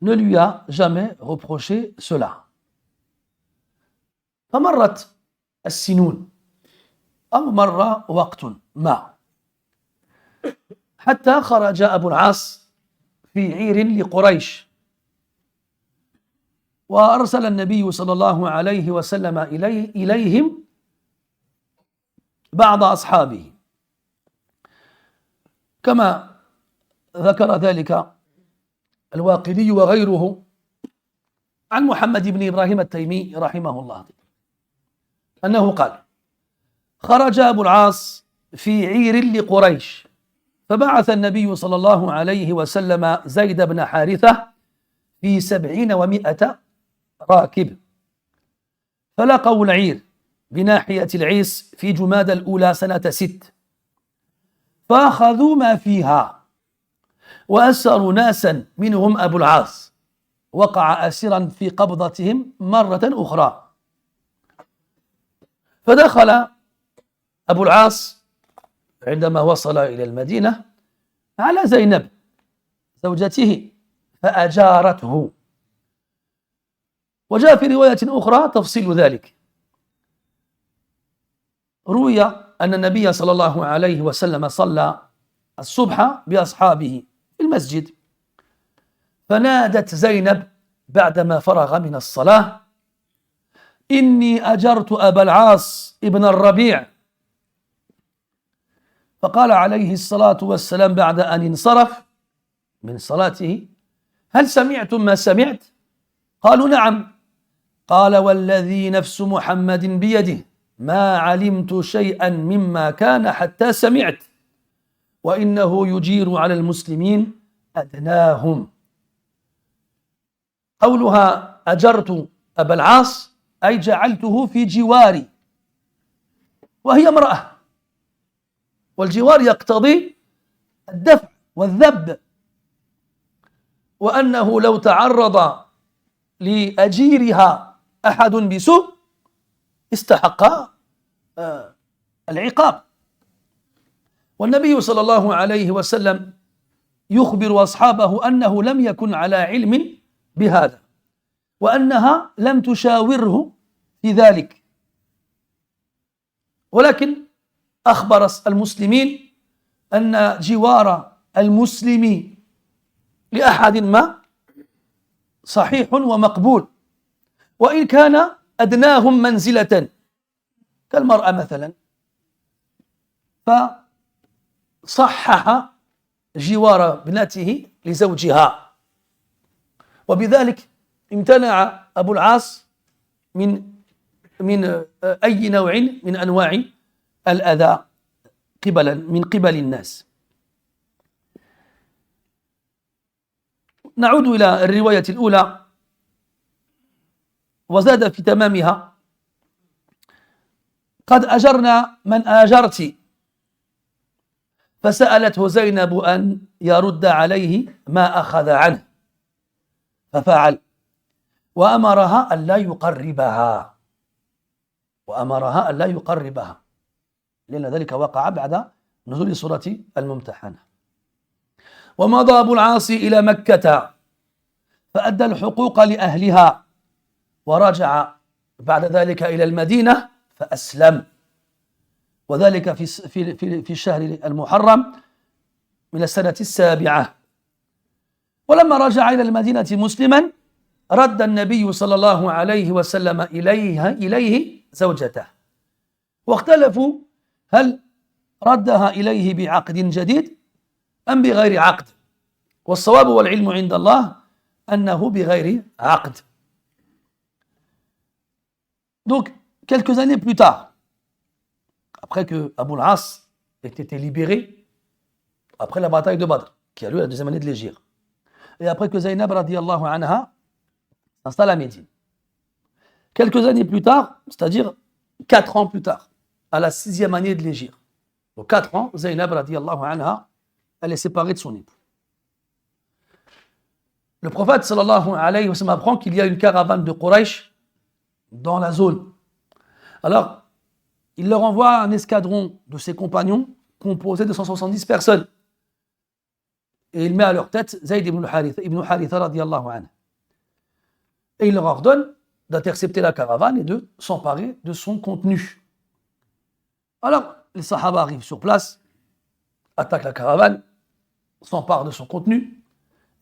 ne lui a jamais reproché cela. فمرت السنون أو مر وقت ما حتى خرج أبو العاص في عير لقريش وأرسل النبي صلى الله عليه وسلم إليهم بعض أصحابه كما ذكر ذلك الواقدي وغيره عن محمد بن إبراهيم التيمي رحمه الله أنه قال: خرج أبو العاص في عير لقريش فبعث النبي صلى الله عليه وسلم زيد بن حارثة في 70 و100 راكب فلقوا العير بناحية العيس في جماد الأولى سنة 6 فأخذوا ما فيها وأسروا ناسا منهم أبو العاص وقع أسرا في قبضتهم مرة أخرى فدخل أبو العاص عندما وصل إلى المدينة على زينب زوجته فأجارته. وجاء في رواية أخرى تفصيل ذلك. روي أن النبي صلى الله عليه وسلم صلى الصبح بأصحابه في المسجد فنادت زينب بعدما فرغ من الصلاة: إني أجرت أبا العاص ابن الربيع. فقال عليه الصلاة والسلام بعد أن انصرف من صلاته: هل سمعتم ما سمعت؟ قالوا: نعم. قال: والذي نفس محمد بيده ما علمت شيئا مما كان حتى سمعت وإنه يجير على المسلمين أدناهم. قولها أجرت أبا العاص أي جعلته في جواري، وهي امرأة، والجوار يقتضي الدفع والذب، وأنه لو تعرض لأجيرها أحد بسوء استحق العقاب. والنبي صلى الله عليه وسلم يخبر أصحابه أنه لم يكن على علم بهذا وأنها لم تشاوره في ذلك، ولكن أخبر المسلمين أن جوار المسلم لأحد ما صحيح ومقبول، وإن كان أدناهم منزلة كالمرأة مثلا، فصحح جوار ابنته لزوجها. وبذلك امتنع أبو العاص من أي نوع من أنواع الأذى من قبل الناس. نعود إلى الرواية الأولى، وزاد في تمامها: قد أجرنا من آجرت. فسألته زينب أن يرد عليه ما أخذ عنه ففعل، وأمرها أن لا يقربها، لأن ذلك وقع بعد نزول سورة الممتحنة. ومضى أبو العاص إلى مكة فأدى الحقوق لأهلها ورجع بعد ذلك إلى المدينة فأسلم وذلك في الشهر المحرم من السنة السابعة. ولما رجع إلى المدينة مسلما رد النبي صلى الله عليه وسلم إليه زوجته، واختلفوا هل ردها إليه بعقد جديد أم بغير عقد، والصواب والعلم عند الله أنه بغير عقد. Donc, quelques années plus tard, après que Abu al-As ait été libéré, après la bataille de Badr, qui a lieu la deuxième année de l'Hégire, et après que Zaynab radiyallahu anha s'installe à Médine, quelques années plus tard, c'est-à-dire 4 ans plus tard, à la 6e année de l'Hégire, donc 4 ans, Zaynab radiyallahu anha, elle est séparée de son époux. Le prophète sallallahu alayhi wa sallam apprend qu'il y a une caravane de Quraysh dans la zone. Alors, il leur envoie un escadron de ses compagnons composé de 170 personnes. Et il met à leur tête Zayd ibn Haritha radiyallahu anhu. Et il leur ordonne d'intercepter la caravane et de s'emparer de son contenu. Alors, les Sahaba arrivent sur place, attaquent la caravane, s'emparent de son contenu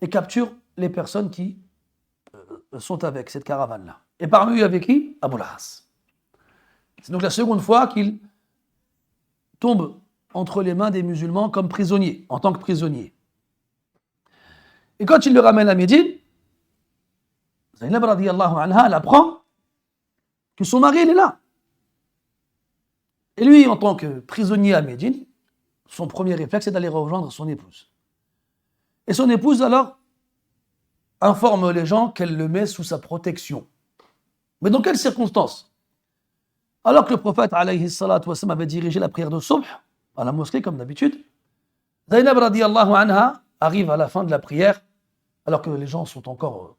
et capturent les personnes qui sont avec cette caravane-là. Et parmi eux, il y avait qui? Abu al-As. C'est donc la seconde fois qu'il tombe entre les mains des musulmans comme prisonnier, en tant que prisonnier. Et quand il le ramène à Médine, Zaynab radiyallahu anha, elle apprend que son mari, il est là. Et lui, en tant que prisonnier à Médine, son premier réflexe, c'est d'aller rejoindre son épouse. Et son épouse, alors, informe les gens qu'elle le met sous sa protection. Mais dans quelles circonstances? Alors que le prophète, alayhi salatu wassalam, avait dirigé la prière de Subh à la mosquée, comme d'habitude, Zaynab radiyallahu anha arrive à la fin de la prière, alors que les gens sont encore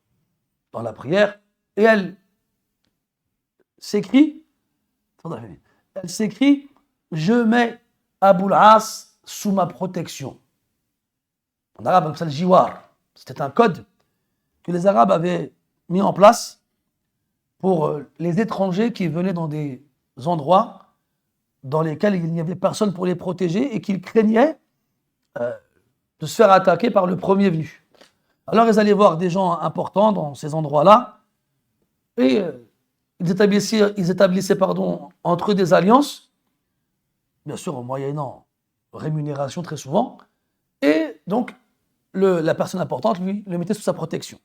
dans la prière, et elle s'écrie, je mets Abu al-As sous ma protection. En arabe, on appelle ça le jiwar. C'était un code que les Arabes avaient mis en place pour les étrangers qui venaient dans des endroits dans lesquels il n'y avait personne pour les protéger et qu'ils craignaient de se faire attaquer par le premier venu. Alors ils allaient voir des gens importants dans ces endroits-là et ils établissaient entre eux des alliances, bien sûr en moyennant rémunération très souvent, et donc la personne importante, lui, le mettait sous sa protection.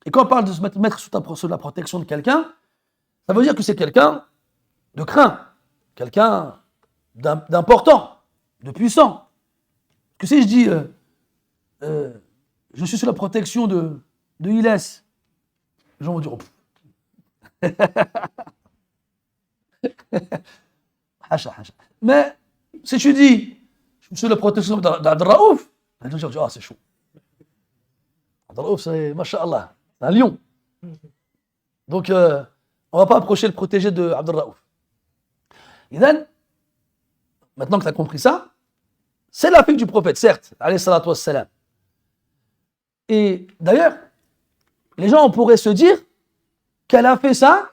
Et quand on parle de se mettre sous la protection de quelqu'un, ça veut dire que c'est quelqu'un de craint, quelqu'un d'important, de puissant. Que si je dis je suis sous la protection de Iles, les gens vont dire hacha. Mais si tu dis je suis sous la protection d'Abd Raouf, les gens vont dire c'est chaud. Abd Raouf, c'est masha'Allah, c'est un lion. Donc on ne va pas approcher le protégé de Abd Raouf. Et maintenant que tu as compris ça, c'est la fille du prophète, certes, alayhi salatu wassalam. Et d'ailleurs, les gens pourraient se dire qu'elle a fait ça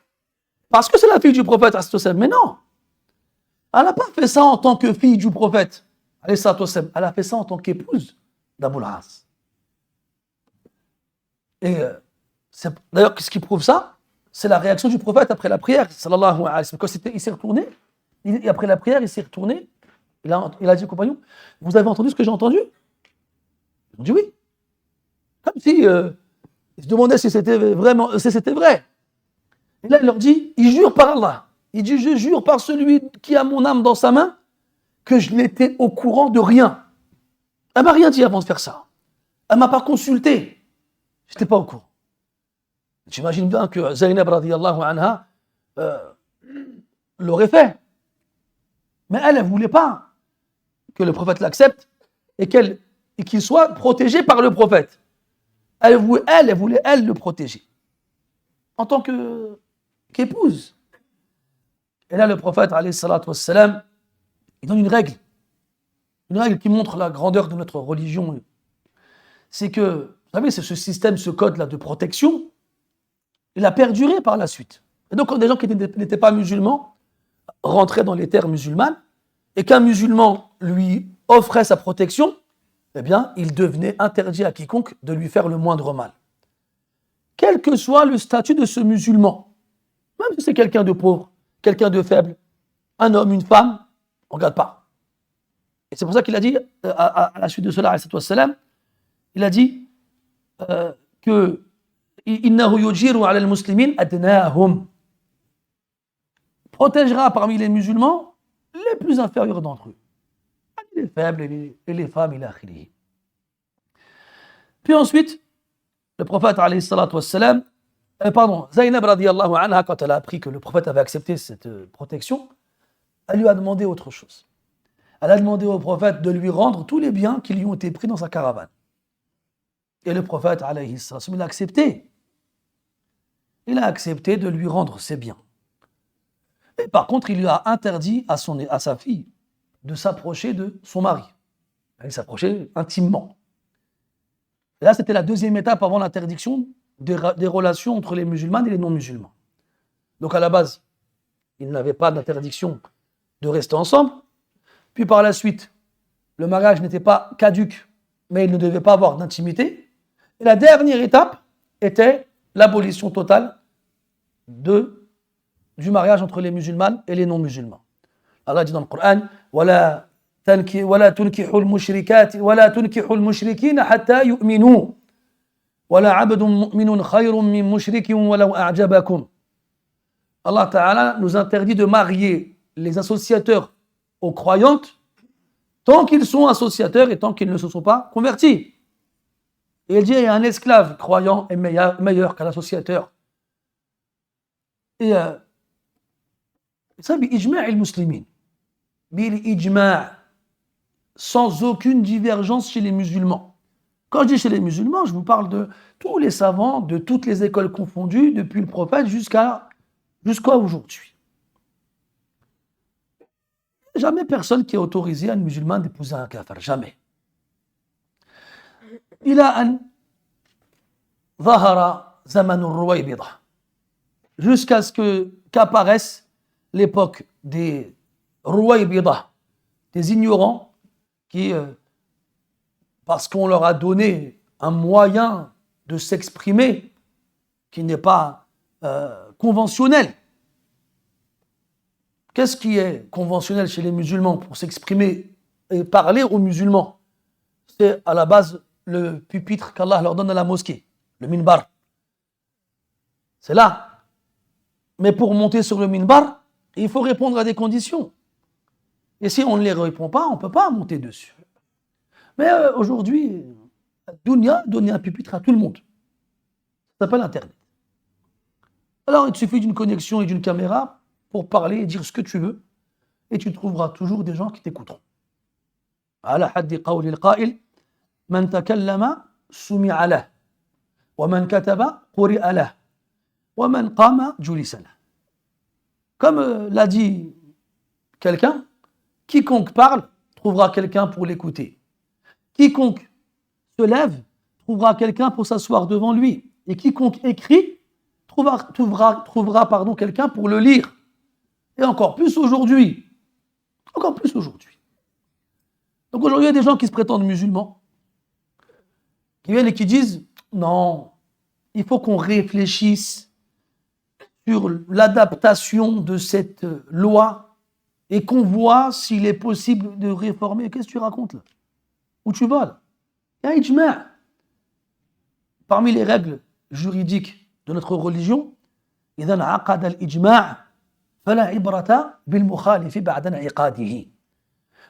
parce que c'est la fille du prophète, alayhi salatu wassalam. Mais non, elle n'a pas fait ça en tant que fille du prophète, alayhi salatu wassalam. Elle a fait ça en tant qu'épouse d'Abu al-As. Et d'ailleurs, ce qui prouve ça, c'est la réaction du prophète après la prière, sallallahu alayhi wa sallam. Quand il s'est retourné, et après la prière, il s'est retourné, il a dit aux compagnons, vous avez entendu ce que j'ai entendu? Ils ont dit oui. Comme si ils se demandaient si c'était vraiment, si c'était vrai. Et là, il leur dit, il jure par Allah. Il dit, je jure par celui qui a mon âme dans sa main, que je n'étais au courant de rien. Elle m'a rien dit avant de faire ça. Elle m'a pas consulté. Je n'étais pas au courant. J'imagine bien que Zaynab radiyallahu anha l'aurait fait. Mais elle ne voulait pas que le prophète l'accepte et qu'il soit protégé par le prophète. Elle voulait le protéger en tant qu'épouse. Et là, le prophète, alayhi salatu wassalam, il donne une règle qui montre la grandeur de notre religion. C'est que, vous savez, c'est ce système, ce code-là de protection, il a perduré par la suite. Et donc, quand des gens qui n'étaient pas musulmans rentraient dans les terres musulmanes, et qu'un musulman lui offrait sa protection, eh bien, il devenait interdit à quiconque de lui faire le moindre mal. Quel que soit le statut de ce musulman, même si c'est quelqu'un de pauvre, quelqu'un de faible, un homme, une femme, on ne regarde pas. Et c'est pour ça qu'il a dit, à la suite de cela, il a dit que innahu yujiru ala al-muslimin adnahum, protégera parmi les musulmans les plus inférieurs d'entre eux, les faibles et les femmes, il a akhiri. Puis ensuite, le prophète alayhi salatu wassalam, Zaynab radiyallahu anha, quand elle a appris que le prophète avait accepté cette protection, elle lui a demandé autre chose. Elle a demandé au prophète de lui rendre tous les biens qui lui ont été pris dans sa caravane. Et le prophète alayhi salatu wassalam, il a accepté. Il a accepté de lui rendre ses biens. Et par contre, il lui a interdit à sa fille de s'approcher de son mari. Elle s'approchait intimement. Et là, c'était la deuxième étape avant l'interdiction des relations entre les musulmans et les non-musulmans. Donc à la base, ils n'avaient pas d'interdiction de rester ensemble. Puis par la suite, le mariage n'était pas caduc, mais ils ne devaient pas avoir d'intimité. Et la dernière étape était l'abolition totale du mariage entre les musulmans et les non-musulmans. Allah dit dans le Coran, وَلَا تُنْكِحُوا الْمُشْرِكَاتِ وَلَا تُنْكِحُوا الْمُشْرِكِينَ حَتَّى يُؤْمِنُوا وَلَا عَبْدٌ مُؤْمِنٌ خَيْرٌ مِّن مُشْرِكٍ وَلَوْ أَعْجَبَكُمْ. Allah Ta'ala nous interdit de marier les associateurs aux croyantes tant qu'ils sont associateurs et tant qu'ils ne se sont pas convertis. Et il dit, un esclave croyant est meilleur qu'un associateur. Et ça, bi-ijma' al-muslimin. Bil-ijma'. Sans aucune divergence chez les musulmans. Quand je dis chez les musulmans, je vous parle de tous les savants, de toutes les écoles confondues, depuis le prophète jusqu'à aujourd'hui. Jamais personne qui a autorisé un musulman d'épouser un kafir. Jamais. Ila an zahara zamanu ruwaybida. Jusqu'à ce qu'apparaisse l'époque des ruwaybida, des ignorants qui, parce qu'on leur a donné un moyen de s'exprimer qui n'est pas conventionnel. Qu'est-ce qui est conventionnel chez les musulmans pour s'exprimer et parler aux musulmans? C'est à la base le pupitre qu'Allah leur donne à la mosquée, le minbar. C'est là. Mais pour monter sur le minbar, il faut répondre à des conditions. Et si on ne les répond pas, on ne peut pas monter dessus. Mais aujourd'hui, Dunya donne un pupitre à tout le monde. Ça s'appelle Internet. Alors il te suffit d'une connexion et d'une caméra pour parler et dire ce que tu veux, et tu trouveras toujours des gens qui t'écouteront. Ala haddi qawli al-qa'il, man takallama sumi'a lah, wa man kataba quri'a lah, wa man qama julisa lah. Comme l'a dit quelqu'un, quiconque parle trouvera quelqu'un pour l'écouter. Quiconque se lève trouvera quelqu'un pour s'asseoir devant lui. Et quiconque écrit trouvera quelqu'un pour le lire. Et encore plus aujourd'hui. Encore plus aujourd'hui. Donc aujourd'hui, il y a des gens qui se prétendent musulmans, qui viennent et qui disent, non, il faut qu'on réfléchisse sur l'adaptation de cette loi et qu'on voit s'il est possible de réformer. Qu'est-ce que tu racontes là? Où tu vas là? Il y a ijma'. Parmi les règles juridiques de notre religion, إذا انعقد الإجماع فلا عبرة بالمخالف بعد انعقاده.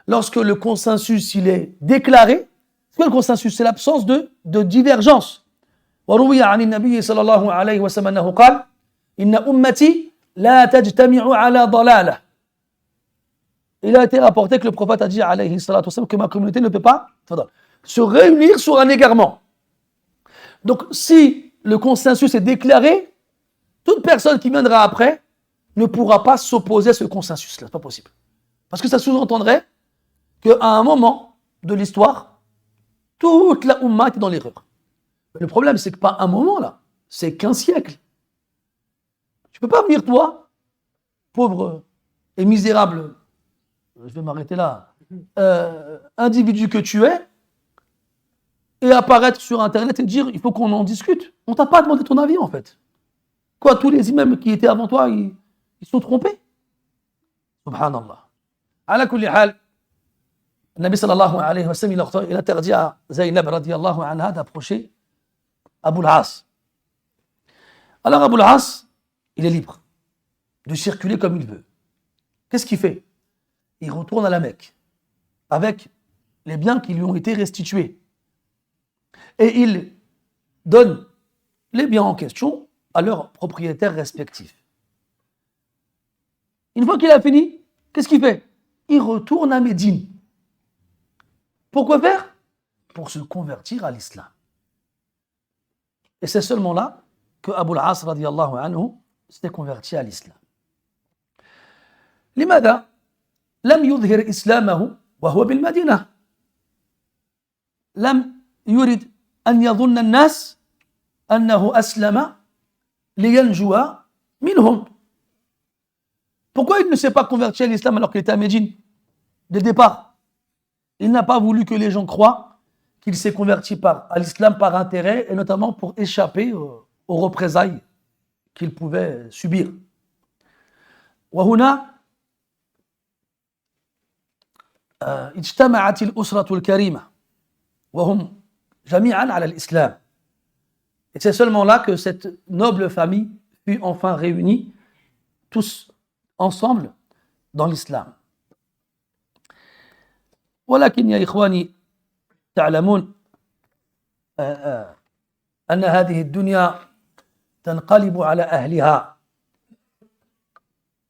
Lorsque le consensus il est déclaré, c'est quoi le consensus? C'est l'absence de divergence. وروي عن النبي صلى الله عليه وسلم أنه قال إن أمتي لا تجتمع على ضلالة. Il a été rapporté que le prophète a dit alayhi salatu wasallam que ma communauté ne peut pas se réunir sur un égarement. Donc si le consensus est déclaré, toute personne qui viendra après ne pourra pas s'opposer à ce consensus-là. C'est pas possible. Parce que ça sous-entendrait qu'à un moment de l'histoire, toute la Ummah était dans l'erreur. Le problème, c'est que pas un moment là, c'est qu'un siècle. Tu peux pas venir, toi, pauvre et misérable je vais m'arrêter là, individu que tu es, et apparaître sur Internet et dire il faut qu'on en discute. On t'a pas demandé ton avis en fait. Quoi, tous les imams qui étaient avant toi, ils sont trompés. Subhanallah. Ala kulli hal, le Nabi sallallahu alayhi wa sallam, il interdit à Zaynab radiyallahu anha d'approcher Abu al-As. Alors Abu al-As, il est libre de circuler comme il veut. Qu'est-ce qu'il fait? Il retourne à la Mecque avec les biens qui lui ont été restitués. Et il donne les biens en question à leurs propriétaires respectifs. Une fois qu'il a fini, qu'est-ce qu'il fait? Il retourne à Médine. Pourquoi faire? Pour se convertir à l'islam. Et c'est seulement là que Abu al-As radiyallahu anhu s'était converti à l'islam. لماذا لم يظهر إسلامه وهو بالمدينة؟ لم يرد أن يظن الناس أنه أسلم لينجو منهم. Pourquoi il ne s'est pas converti à l'islam alors qu'il était à Médine? Dès le départ, il n'a pas voulu que les gens croient qu'il s'est converti à l'islam par intérêt et notamment pour échapper aux représailles qu'il pouvait subir. وهنا اجتمعت الأسرة الكريمة وهم جميعا على الإسلام. Et c'est seulement là que cette noble famille fut enfin réunie, tous ensemble, dans l'islam. ولكن يا إخواني تعلمون أن هذه الدنيا تنقلب على أهلها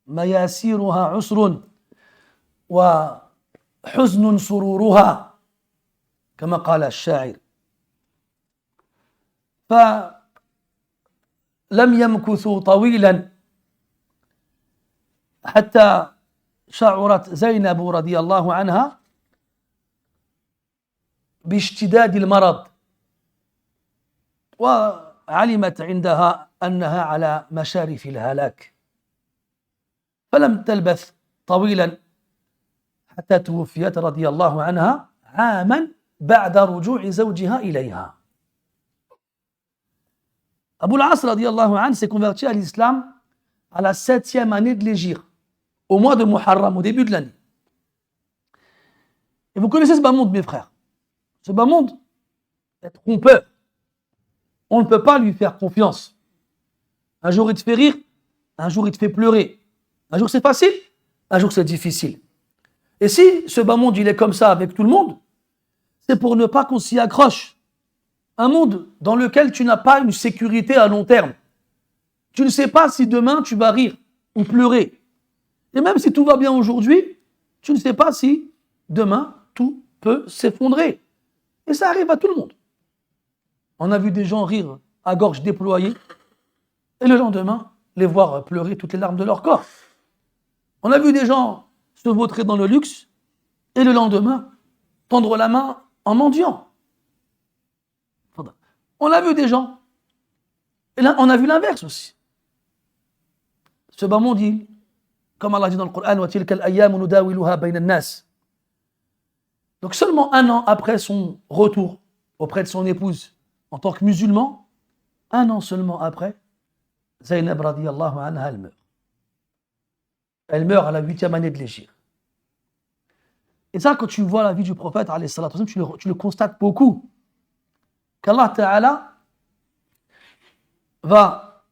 مياسيرها عسر وحزن سرورها كما قال الشاعر. فلم يمكثوا طويلا حتى شعرت زينب رضي الله عنها باشتداد المرض وعلمت عندها أنها على مشارف الهلاك، فلم تلبث طويلا حتى توفيت رضي الله عنها عاما بعد رجوع زوجها إليها. Abu al-As radiyallahu anhu s'est converti à l'islam à la 7e année de l'Hégire, au mois de Muharram, au début de l'année. Et vous connaissez ce bas monde, mes frères. Ce bas monde est trompeur. On ne peut pas lui faire confiance. Un jour il te fait rire, un jour il te fait pleurer. Un jour c'est facile, un jour c'est difficile. Et si ce bas monde il est comme ça avec tout le monde, c'est pour ne pas qu'on s'y accroche. Un monde dans lequel tu n'as pas une sécurité à long terme. Tu ne sais pas si demain tu vas rire ou pleurer. Et même si tout va bien aujourd'hui, tu ne sais pas si demain tout peut s'effondrer. Et ça arrive à tout le monde. On a vu des gens rire à gorge déployée et le lendemain les voir pleurer toutes les larmes de leur corps. On a vu des gens se vautrer dans le luxe et le lendemain tendre la main en mendiant. On a vu des gens, et là on a vu l'inverse aussi. Ce bas monde, comme Allah dit dans le Coran, وَتِلْكَ الْأَيَّامُ نُدَاوِلُهَا بَيْنَ النَّاسِ. Donc seulement un an après son retour auprès de son épouse en tant que musulman, un an seulement après, Zaynab radiyallahu anha, elle meurt. Elle meurt à la 8e année de l'Hégire. Et ça, quand tu vois la vie du prophète, tu le constates beaucoup. Qu'Allah Ta'ala va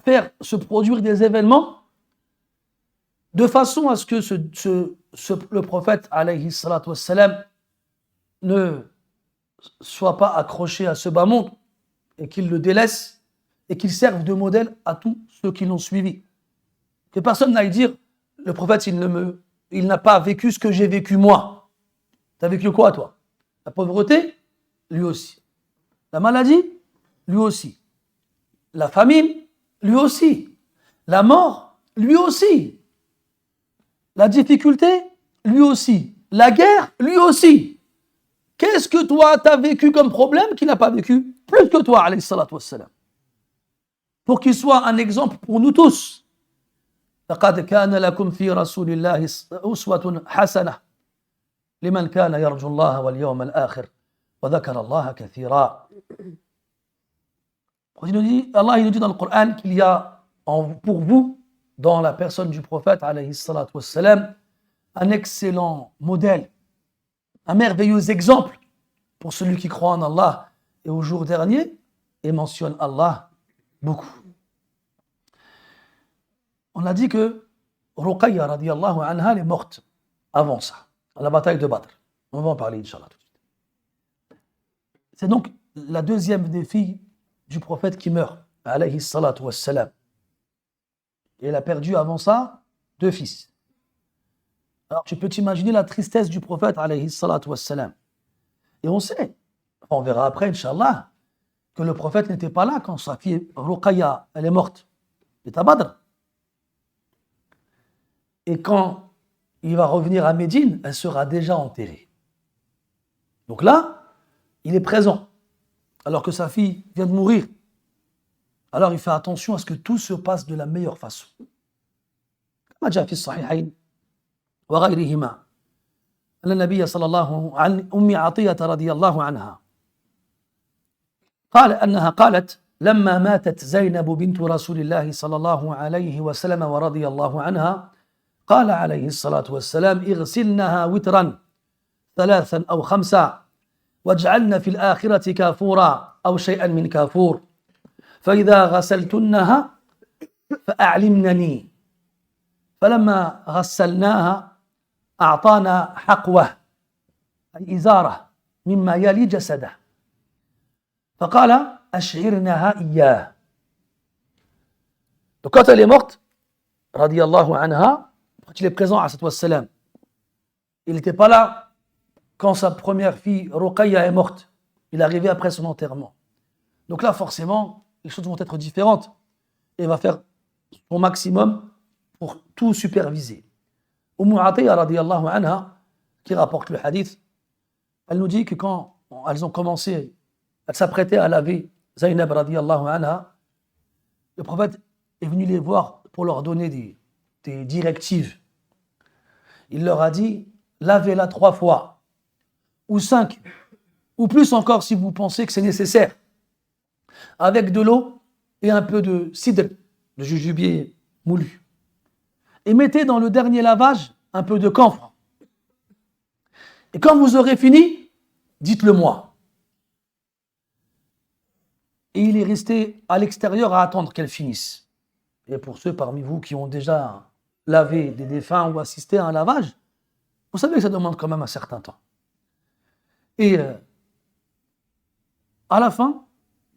faire se produire des événements de façon à ce que le prophète alayhi salatu wassalam ne soit pas accroché à ce bas monde et qu'il le délaisse et qu'il serve de modèle à tous ceux qui l'ont suivi. Que personne n'aille dire le prophète il n'a pas vécu ce que j'ai vécu moi. T'as vécu quoi toi? La pauvreté? Lui aussi. La maladie? Lui aussi. La famine? Lui aussi. La mort? Lui aussi. La difficulté? Lui aussi. La guerre? Lui aussi. Qu'est-ce que toi t'as vécu comme problème qu'il n'a pas vécu plus que toi, alayhi salatu wassalam? Pour qu'il soit un exemple pour nous tous. لقد كان لكم في رسول الله أسوة حسنة لمن كان يرجو الله واليوم الآخر وذكر الله كثيرا. Allah il nous dit dans le Coran qu'il y a pour vous, dans la personne du prophète alayhi salatu wassalam, un excellent modèle, un merveilleux exemple pour celui qui croit en Allah et au jour dernier et mentionne Allah beaucoup. On a dit que Ruqayya radiyallahu anha est morte avant ça, à la bataille de Badr. On va en parler, Inch'Allah, tout de suite. C'est donc la deuxième des filles du prophète qui meurt, alayhi salatu wassalam. Et elle a perdu avant ça 2 fils. Alors tu peux t'imaginer la tristesse du prophète, alayhi salatu wassalam. Et on sait, on verra après, Inch'Allah, que le prophète n'était pas là quand sa fille Ruqayya, elle est morte. Elle est à Badr. Et quand il va revenir à Médine, elle sera déjà enterrée. Donc là, il est présent, alors que sa fille vient de mourir. Alors il fait attention à ce que tout se passe de la meilleure façon. كما جاء في الصحيحين وغيرهما أن النبي صلى الله عن أم عطية رضي الله عنها قال أنها قالت لما ماتت زينب بنت رسول الله صلى الله عليه وسلم ورضي الله عنها قال عليه الصلاة والسلام اغسلنها وترا 3 أو 5 واجعلن في الآخرة كافورا أو شيئا من كافور فإذا غسلتنها فأعلمنني فلما غسلناها أعطانا حقوة أي إزارة مما يلي جسده فقال أشعرنها إياه. Donc quand elle est morte, radiyallahu anha, quand il est présent à cette wassalam, il n'était pas là quand sa première fille Ruqayya est morte. Il est arrivé après son enterrement. Donc là, forcément, les choses vont être différentes. Et il va faire son maximum pour tout superviser. Umm Atiyya radiyallahu anha, qui rapporte le hadith, elle nous dit que quand elles ont commencé, elles s'apprêtaient à laver Zaynab radiyallahu anha, le prophète est venu les voir pour leur donner des directives. Il leur a dit, lavez-la 3 fois, ou 5, ou plus encore si vous pensez que c'est nécessaire, avec de l'eau et un peu de cidre, de jujubier moulu. Et mettez dans le dernier lavage un peu de camphre. Et quand vous aurez fini, dites-le moi. Et il est resté à l'extérieur à attendre qu'elle finisse. Et pour ceux parmi vous qui ont déjà lavé des défunts ou assisté à un lavage, vous savez que ça demande quand même un certain temps. Et à la fin,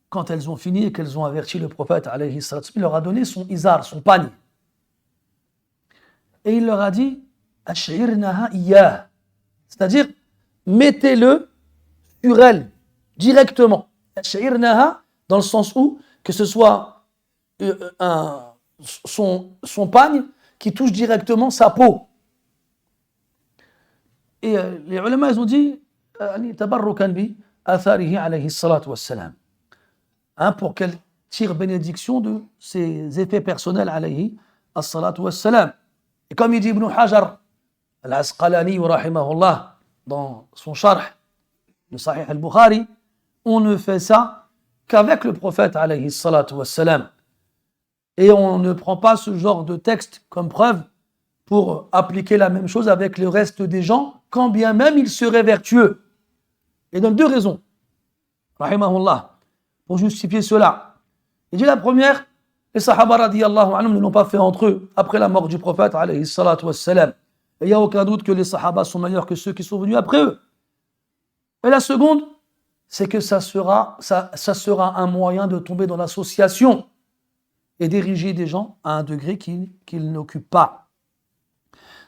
quand elles ont fini et qu'elles ont averti le prophète, alayhi salatu, il leur a donné son izar, son pagne. Et il leur a dit, ash'irnaha iyah, c'est-à-dire, mettez-le sur elle, directement. Ash'irnaha, dans le sens où, que ce soit son pagne qui touche directement sa peau. Et les ulama, ils ont dit, tabarrukan bi atharihi alayhi salatu wassalam. Pour qu'elle tire bénédiction de ses effets personnels alayhi as-salatu wassalam. Et comme il dit Ibn Hajar al-Asqalani rahimahullah dans son sharh de Sahih al-Bukhari, on ne fait ça qu'avec le prophète alayhi salatu wassalam. Et on ne prend pas ce genre de texte comme preuve pour appliquer la même chose avec le reste des gens, quand bien même ils seraient vertueux. Et donne 2 raisons, rahimahullah, pour justifier cela. Il dit la première, les sahaba radiyallahu anhum ne l'ont pas fait entre eux après la mort du prophète alayhi salatu wassalam. Et il n'y a aucun doute que les sahaba sont meilleurs que ceux qui sont venus après eux. Et la seconde, c'est que ça sera un moyen de tomber dans l'association et d'ériger des gens à un degré qu'ils n'occupent pas.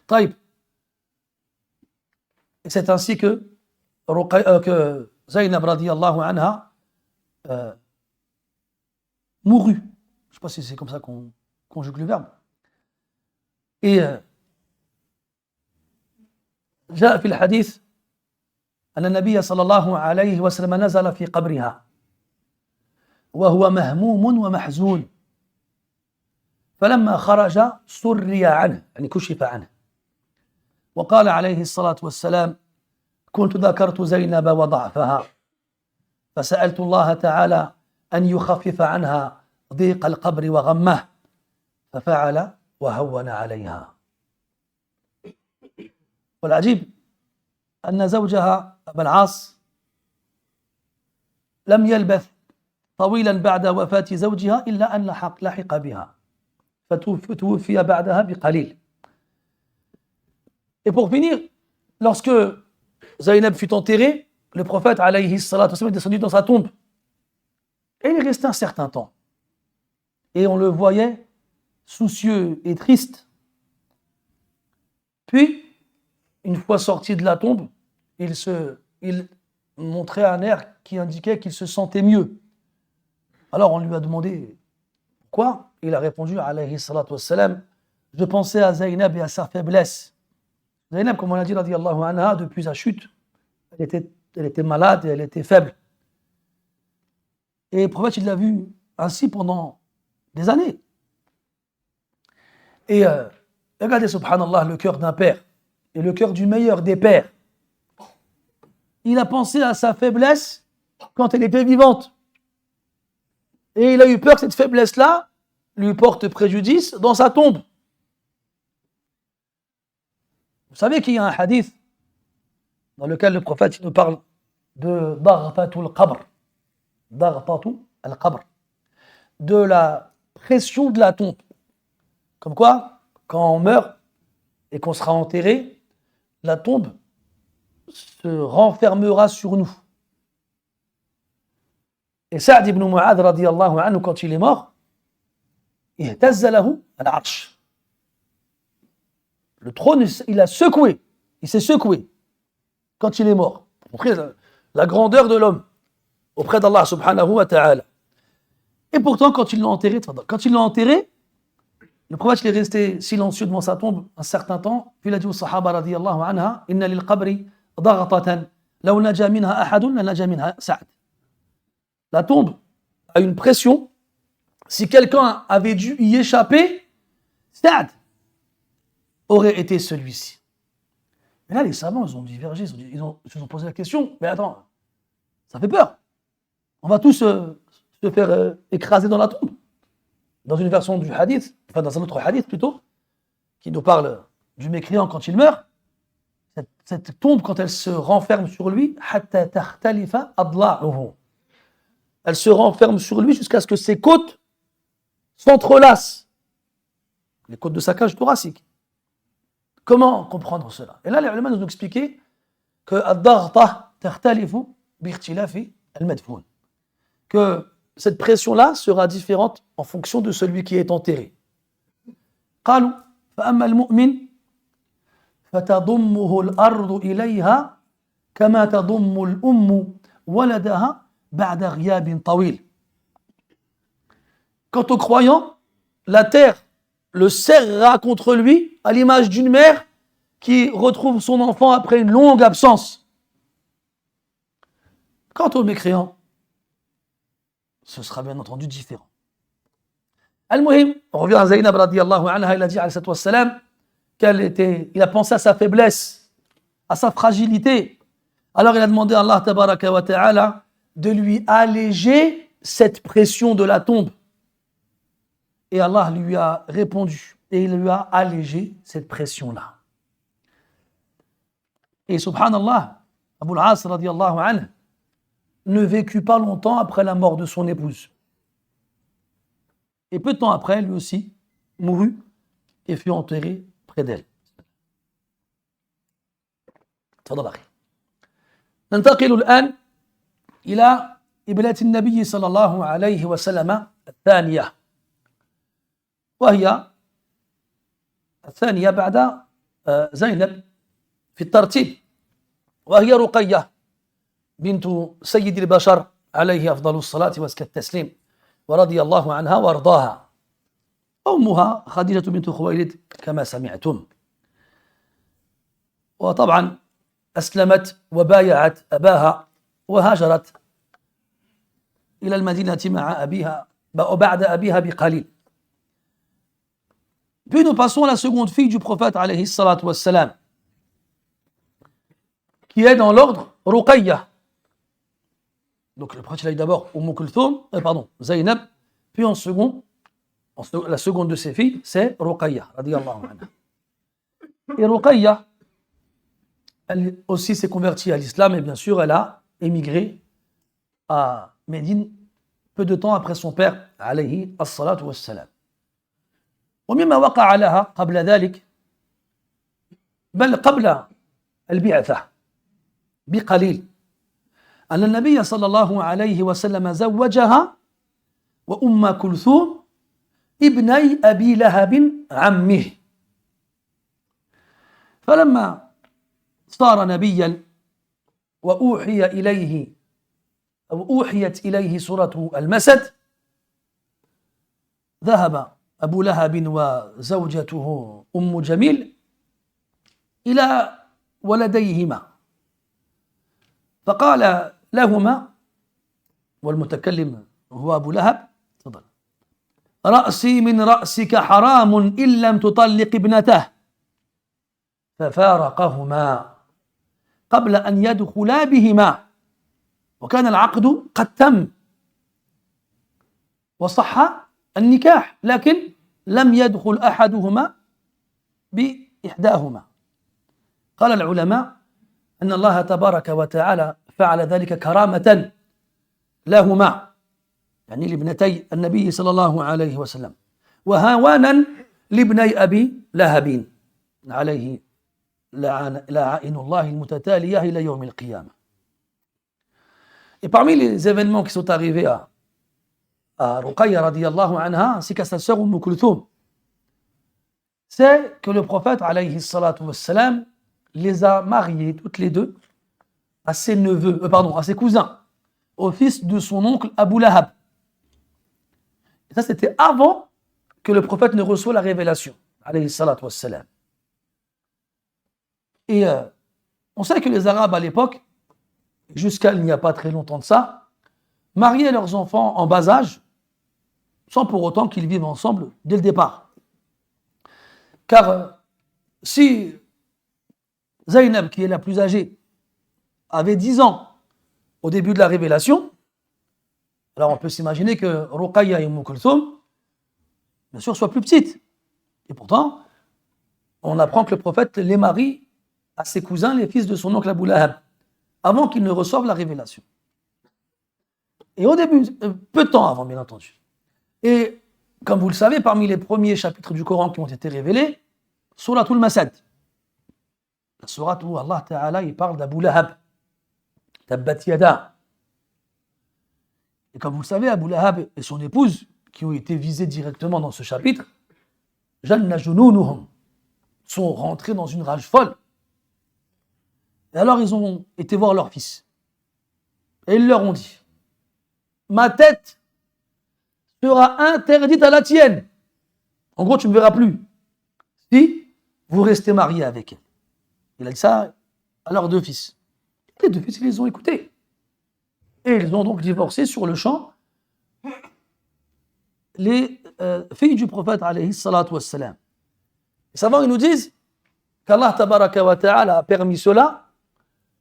Taïb. Et c'est ainsi que Zaynab radiyallahu anha mourut. Je ne sais pas si c'est comme ça qu'on conjugue le verbe. Et جاء في الحديث أن النبي صلى الله عليه وسلم نزل في قبرها وهو مهموم ومحزون فلما خرج سري عنه يعني كشف عنه وقال عليه الصلاة والسلام كنت ذكرت زينب وضعفها فسألت الله تعالى أن يخفف عنها ضيق القبر وغمه ففعل وهون عليها. والعجيب أن زوجها أبا العاص لم يلبث طويلا بعد وفاة زوجها إلا أن لحق بها فتوفي بعدها بقليل. Et pour finir, lorsque Zaynab fut enterrée, le prophète alayhi salatu wa sallam est descendu dans sa tombe et il est resté un certain temps et on le voyait soucieux et triste. Puis une fois sorti de la tombe, il montrait un air qui indiquait qu'il se sentait mieux. Alors on lui a demandé pourquoi. Il a répondu alayhi salatu wassalam, je pensais à Zaynab et à sa faiblesse. Zaynab, comme on l'a dit radiyallahu anha, depuis sa chute, elle était malade et elle était faible. Et le prophète il l'a vu ainsi pendant des années. Et regardez subhanallah le cœur d'un père et le cœur du meilleur des pères. Il a pensé à sa faiblesse quand elle était vivante. Et il a eu peur que cette faiblesse-là lui porte préjudice dans sa tombe. Vous savez qu'il y a un hadith dans lequel le prophète nous parle de Daghtatul Qabr. Daghtatul Qabr. De la pression de la tombe. Comme quoi, quand on meurt et qu'on sera enterré, la tombe se renfermera sur nous. Et Sa'd ibn Mu'adh radiyallahu anhu, quand il est mort, ihtazza lahu al-arsh. Le trône, il s'est secoué quand il est mort. Pour montrer la grandeur de l'homme auprès d'Allah subhanahu wa ta'ala. Et pourtant, quand ils l'ont enterré, le prophète il est resté silencieux devant sa tombe un certain temps, puis il a dit aux sahaba radiyallahu anha, inna lil qabri daghtatan, law naja minha ahadun la naja minha Sa'd. La tombe a une pression. Si quelqu'un avait dû y échapper, Sa'd aurait été celui-ci. Mais là, les savants, ils ont divergé, ils se sont posé la question, mais attends, ça fait peur. On va tous se faire écraser dans la tombe. Dans une version du hadith, enfin dans un autre hadith plutôt, qui nous parle du mécréant quand il meurt, cette tombe, quand elle se renferme sur lui, hatta takhtalifa adla'uhu. Elle se renferme sur lui jusqu'à ce que ses côtes s'entrelacent. Les côtes de sa cage thoracique. Comment comprendre cela? Et là, les ulama nous ont expliqué que ad-daghta takhtalifu bi ikhtilafi al-madfun. Que cette pression-là sera différente en fonction de celui qui est enterré. قالوا فأما المؤمن فتضمه الأرض إليها كما تضم الأم ولدها بعد غياب طويل. Quant au croyant, la terre le serrera contre lui à l'image d'une mère qui retrouve son enfant après une longue absence. Quant au mécréant, ce sera bien entendu différent. Al-Muhim, on revient à Zaynab radiyallahu anha, il a dit alayhi wassalam il a pensé à sa faiblesse, à sa fragilité. Alors il a demandé à Allah tabaraka wa ta'ala de lui alléger cette pression de la tombe. Et Allah lui a répondu et il lui a allégé cette pression-là. Et subhanallah, Abu al-As radiyallahu anhu ne vécut pas longtemps après la mort de son épouse. Et peu de temps après, lui aussi mourut et fut enterré près d'elle. تفضل أخي. ننتقل الآن إلى إبلة النبي صلى الله عليه وسلم الثانية، وهي الثانية بعد زينب في الترتيب، وهي رقية بنت سيد البشر عليه أفضل الصلاة وأزكى التسليم ورضي الله عنها وارضاها. أمها خديجة بنت خويلد كما سمعتم. وطبعا أسلمت وبايعت أباها وهاجرت إلى المدينة مع أبيها وبعد أبيها بقليل. Puis nous passons à la seconde fille du prophète, alayhi salatu wassalam, qui est dans l'ordre Ruqayya. Donc le prophète a eu d'abord Zaynab, puis la seconde de ses filles, c'est Ruqayya, radiyallahu anha. Et Ruqayya, elle aussi s'est convertie à l'islam et bien sûr elle a émigré à Médine peu de temps après son père, alayhi as-salatu wassalam. ومما وقع لها قبل ذلك بل قبل البعثة بقليل أن النبي صلى الله عليه وسلم زوجها وأم كلثوم ابني أبي لهب عمه. فلما صار نبيا أوحيت إليه سورة المسد ذهب أبو لهب وزوجته أم جميل إلى ولديهما فقال لهما، والمتكلم هو أبو لهب، رأسي من رأسك حرام إن لم تطلق ابنته، ففارقهما قبل أن يدخلا بهما، وكان العقد قد تم وصح النكاح، لكن لم يدخل أحدهما بإحداهما. قال العلماء أن الله تبارك وتعالى فعل ذلك كرامة لهما، يعني لابنتي النبي صلى الله عليه وسلم، وهوانا لابني أبي لهب عليه لعائن الله المتتالية إلى يوم القيامة. Et parmi les événements qui sont arrivés à Ruqayya radiyallahu anha ainsi qu'à sa sœur Umm Kulthum, c'est que le prophète alayhi salatu wassalam les a mariées toutes les deux à ses à ses cousins, au fils de son oncle Abu Lahab. Et ça c'était avant que le prophète ne reçoive la révélation alayhi salatu wassalam. Et on sait que les Arabes à l'époque, jusqu'à il n'y a pas très longtemps de ça, mariaient leurs enfants en bas âge, sans pour autant qu'ils vivent ensemble dès le départ. Car si Zaynab, qui est la plus âgée, avait 10 ans au début de la révélation, alors on peut s'imaginer que Ruqayya et Umm Kulthum, bien sûr, soient plus petites. Et pourtant, on apprend que le prophète les marie à ses cousins, les fils de son oncle Abu Lahab, avant qu'ils ne reçoivent la révélation. Et au début, peu de temps avant, bien entendu. Et comme vous le savez, parmi les premiers chapitres du Coran qui ont été révélés, Suratul Masad, la sourate où Allah Ta'ala il parle d'Abu Lahab, Tabbat Yada. Et comme vous le savez, Abu Lahab et son épouse, qui ont été visés directement dans ce chapitre, Janna Jununuhum, sont rentrés dans une rage folle. Et alors ils ont été voir leur fils. Et ils leur ont dit, ma tête sera interdite à la tienne. En gros, tu ne me verras plus si vous restez mariés avec elle. Il a dit ça à leurs deux fils. Les deux fils, ils les ont écoutés. Et ils ont donc divorcé sur le champ les filles du prophète, alayhi salatu wassalam. Les savants, ils nous disent qu'Allah tabaraka wa ta'ala a permis cela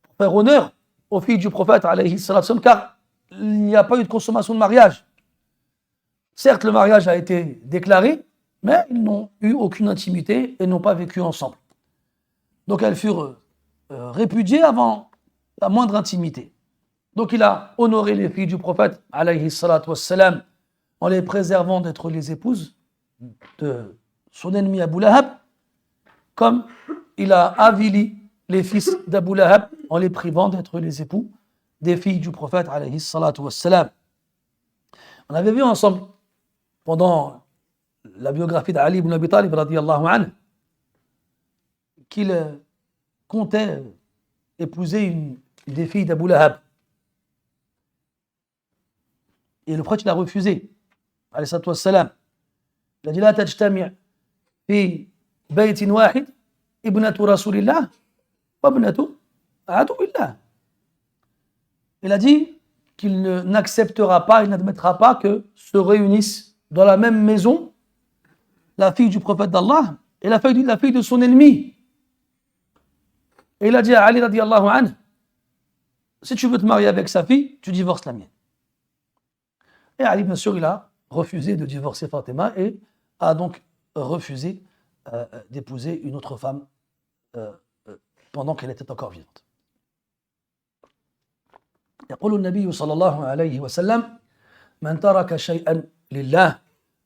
pour faire honneur aux filles du prophète, alayhi salatu wassalam, car il n'y a pas eu de consommation de mariage. Certes, le mariage a été déclaré, mais ils n'ont eu aucune intimité et n'ont pas vécu ensemble. Donc elles furent répudiées avant la moindre intimité. Donc il a honoré les filles du prophète, alayhi salatu wassalam, en les préservant d'être les épouses de son ennemi Abu Lahab, comme il a avili les fils d'Abu Lahab en les privant d'être les époux des filles du prophète, alayhi salatu wassalam. On avait vu ensemble, pendant la biographie d'Ali ibn Abi Talib, radiyallahu anhu, qu'il comptait épouser une des filles d'Abu Lahab. Et le prophète il a refusé, alayhi salatu wassalam. Il a dit, la tajtami' fi baytin wahid ibnatu rasulillah wa ibnatu aduillah. Il a dit qu'il n'acceptera pas, il n'admettra pas que se réunissent dans la même maison la fille du prophète d'Allah et la fille de son ennemi. Et il a dit à Ali radiallahu anhu, si tu veux te marier avec sa fille, tu divorces la mienne. Et Ali, bien sûr, il a refusé de divorcer Fatima et a donc refusé d'épouser une autre femme pendant qu'elle était encore vivante. يقول النبي صلى الله عليه وسلم من ترك شيئا لله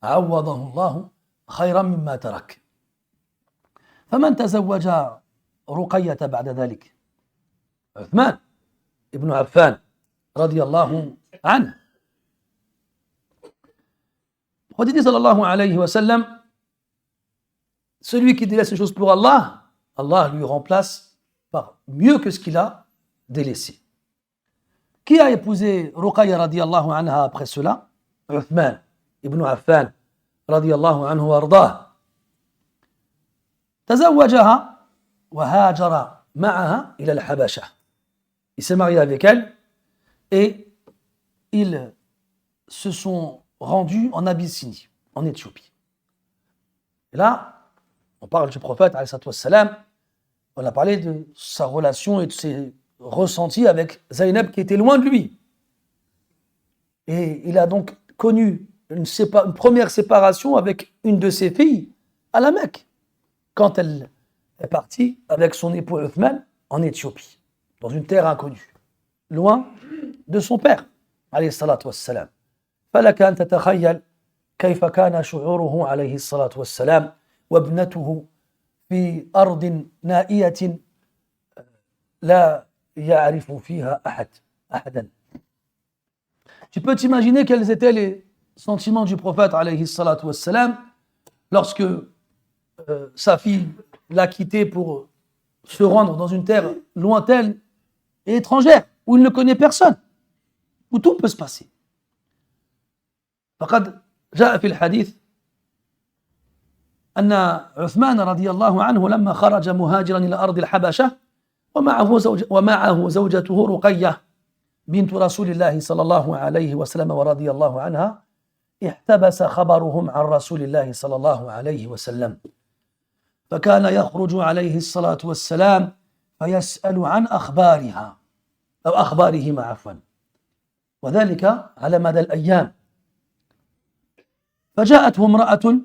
عوضه الله خيرا مما ترك فمن تزوج رقية بعد ذلك عثمان ابن عفان رضي الله عنه. Prophète sallallahu alayhi wa sallam, celui qui délaisse les choses pour Allah, Allah lui remplace par mieux que ce qu'il a délaissé. Qui a épousé Ruqayya radiyallahu anha après cela? Uthman ibn Affan radiyallahu anhu wa ardah. تزوجها وهاجر معها إلى الحبشة. Il s'est marié avec elle et ils se sont rendus en Abyssinie, en Éthiopie. Et là, on parle du prophète, alayhi salatu wassalam, on a parlé de sa relation et de ses ressentis avec Zaynab qui était loin de lui. Et il a donc connu une première séparation avec une de ses filles à la Mecque, quand elle est partie avec son époux Uthman en Éthiopie, dans une terre inconnue, loin de son père, alayhi salatu wassalam. فلك أن تتخيل كيف كان شعوره عليه الصلاة والسلام وابنته في أرض نائية لا يعرف فيها أحدا. Tu peux t'imaginer quels étaient les sentiments du prophète alayhi salatu wassalam lorsque sa fille l'a quitté pour se rendre dans une terre lointaine et étrangère où il ne connaît personne, où tout peut se passer. فقد جاء في الحديث أن عثمان رضي الله عنه لما خرج مهاجرا إلى أرض الحبشة ومعه زوجته رقية بنت رسول الله صلى الله عليه وسلم ورضي الله عنها احتبس خبرهم عن رسول الله صلى الله عليه وسلم فكان يخرج عليه الصلاة والسلام فيسأل عن أخبارها أو أخبارهما عفوا وذلك على مدى الأيام. فجاءته امرأة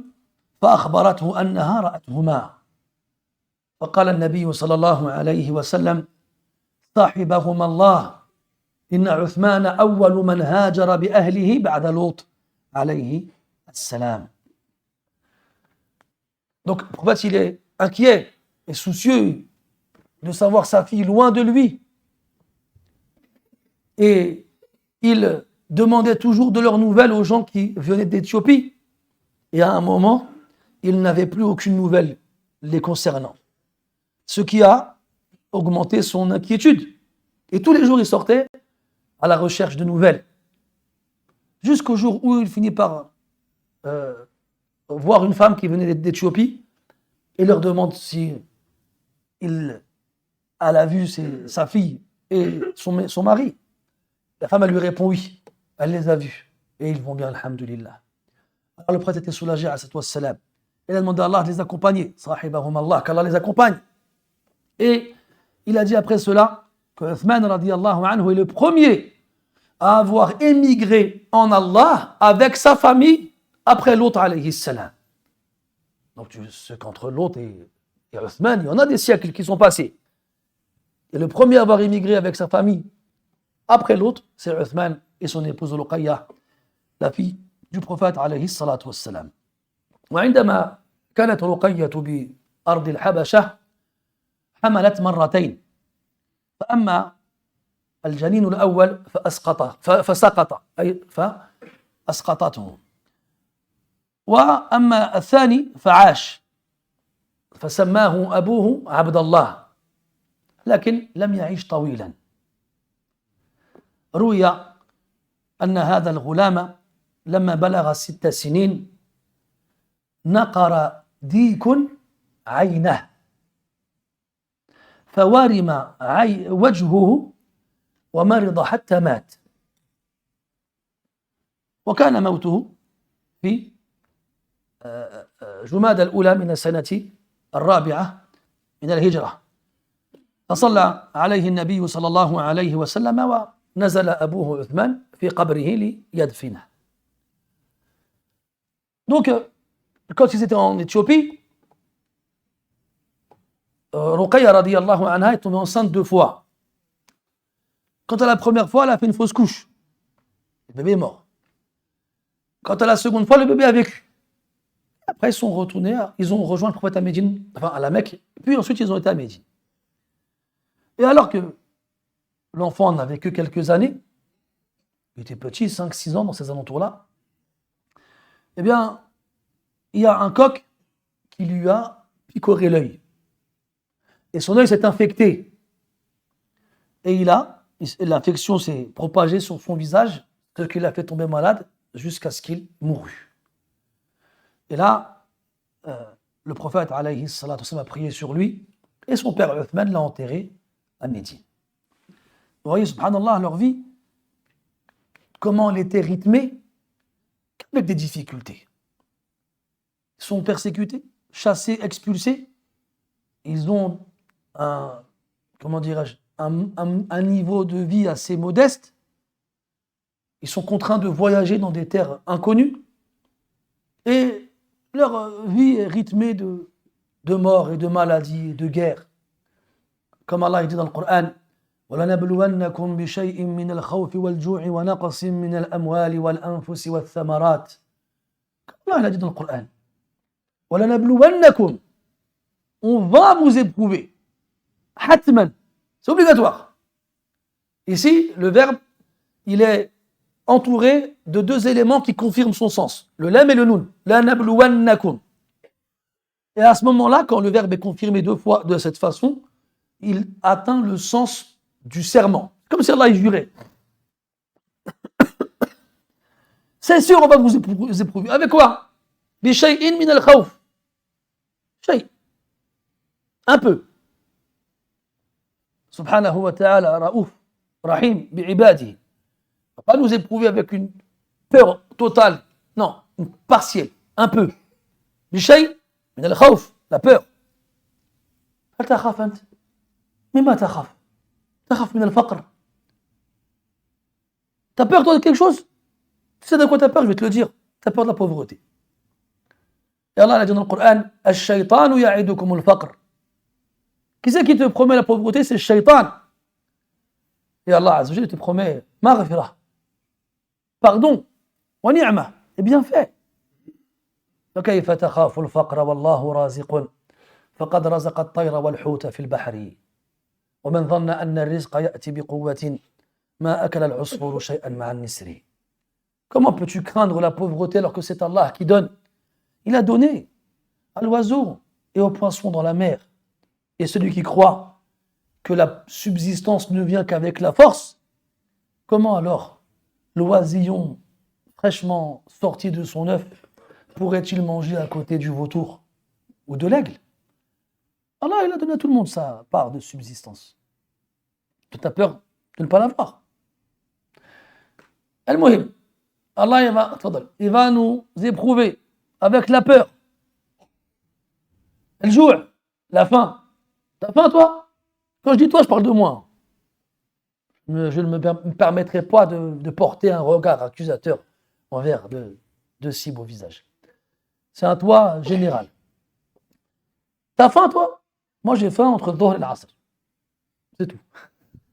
فأخبرته أنها رأتهما فقال النبي صلى الله عليه وسلم صاحبهما الله إن عثمان أول من هاجر بأهله بعد لوط عليه السلام. Donc, le prophète, il est inquiet et soucieux de savoir sa fille loin de lui. Et il demandait toujours de leurs nouvelles aux gens qui venaient d'Éthiopie. Et à un moment, il n'avait plus aucune nouvelle les concernant. Ce qui a augmenté son inquiétude. Et tous les jours, il sortait à la recherche de nouvelles. Jusqu'au jour où il finit par voir une femme qui venait d'Éthiopie et leur demande si elle a vu sa fille et son mari. La femme, elle lui répond oui, elle les a vus et ils vont bien, alhamdulillah. Alors le prophète était soulagé, alayhi wassalam. Il a demandé à Allah de les accompagner, sahibahum Allah, qu'Allah les accompagne. Et il a dit après cela que Uthman radiyallahu anhu est le premier à avoir émigré en Allah avec sa famille après Lot alayhi salam. Donc tu sais qu'entre Lot et Uthman, il y en a des siècles qui sont passés. Et le premier à avoir émigré avec sa famille après Lot, c'est Uthman et son épouse Ruqayya, la fille du prophète alayhi salatu wassalam. وعندما كانت رقية بأرض الحبشة حملت مرتين فأما الجنين الأول فسقط أي فأسقطته وأما الثاني فعاش فسماه أبوه عبد الله لكن لم يعيش طويلا. روي أن هذا الغلام لما بلغ 6 سنين نقر ديك عينه فورم وجهه ومرض حتى مات وكان موته في جماد الأولى من السنة الرابعة من الهجرة. فصلى عليه النبي صلى الله عليه وسلم ونزل أبوه عثمان في قبره ليدفنه. Donc, quand ils étaient en Éthiopie, Ruqayya radiyallahu anha est tombée enceinte 2 fois. Quant à la première fois, elle a fait une fausse couche. Le bébé est mort. Quant à la seconde fois, le bébé a vécu. Après, ils sont retournés, ils ont rejoint le prophète à Médine, enfin à la Mecque, puis ensuite ils ont été à Médine. Et alors que l'enfant n'avait que quelques années, il était petit, 5-6 ans dans ces alentours-là, eh bien, il y a un coq qui lui a picoré l'œil. Et son œil s'est infecté. Et l'infection s'est propagée sur son visage, ce qui l'a fait tomber malade jusqu'à ce qu'il mourut. Et là, le prophète alayhi salatu wa sallam a prié sur lui, et son père Uthman l'a enterré à Médine. Vous voyez, subhanallah, leur vie, comment elle était rythmée avec des difficultés. Ils sont persécutés, chassés, expulsés. Ils ont un niveau de vie assez modeste. Ils sont contraints de voyager dans des terres inconnues. Et leur vie est rythmée de mort et de maladies et de guerre. Comme Allah dit dans le Coran, وَلَنَبْلُوَنَّكُمْ بِشَيْءٍ مِّنَ الْخَوْفِ وَالْجُوعِ وَنَقْصٍ مِّنَ الْأَمْوَالِ وَالْأَنفُسِ وَالثَّمَرَاتِ. Comme Allah dit dans le Coran, وَلَنَبْلُوَنَّكُمْ, on va vous éprouver. Hatman, c'est obligatoire. Ici, le verbe, il est entouré de 2 éléments qui confirment son sens, le lam et le nun. لَنَبْلُوَنَّكُمْ. Et à ce moment-là, quand le verbe est confirmé 2 fois de cette façon, il atteint le sens du serment. Comme si Allah y jurait. C'est sûr, on va vous éprouver. Avec quoi? بِشَيْءٍ مِّنَ الْخَوْفِ. Shay. Un peu. Subhanahu wa ta'ala, Raouf, Rahim, bi'ibadihi. On ne va pas nous éprouver avec une peur totale. Non, une partielle. Un peu. بِشَيْءٍ مِّنَ الْخَوْفِ. La peur. هل تخاف أنت؟ مما تخاف؟ تخاف من الفقر. T'as peur toi de quelque chose? Tu sais de quoi t'as peur? Je vais te le dire. T'as peur de la pauvreté. Et Allah a dit dans le Coran, الشيطان يعدكم الفقر. Qui c'est qui te promet la pauvreté? C'est le shaitan. Et Allah Azza wa Jalla te promet maghfirah, pardon, wa ni'mah, et bien fait. فكيف تخاف الفقر والله رازق فقد رزق الطير والحوت في البحر ومن ظن أن الرزق يأتي بقوة ما أكل العصفور شيئا مع النسر. Comment peux-tu craindre la pauvreté alors que c'est Allah qui donne? Il a donné à l'oiseau et aux poissons dans la mer. Et celui qui croit que la subsistance ne vient qu'avec la force, comment alors l'oisillon fraîchement sorti de son œuf pourrait-il manger à côté du vautour ou de l'aigle? Allah, il a donné à tout le monde sa part de subsistance. Tu as peur de ne pas l'avoir. Al-Muhim, Allah il va nous éprouver avec la peur, le jour, la faim. T'as faim, toi? Quand je dis toi, je parle de moi. Je ne me permettrai pas de porter un regard accusateur envers de si beaux visages. C'est un toi général. T'as faim, toi? Moi, j'ai faim entre le Dhuhr et l'Asr. C'est tout.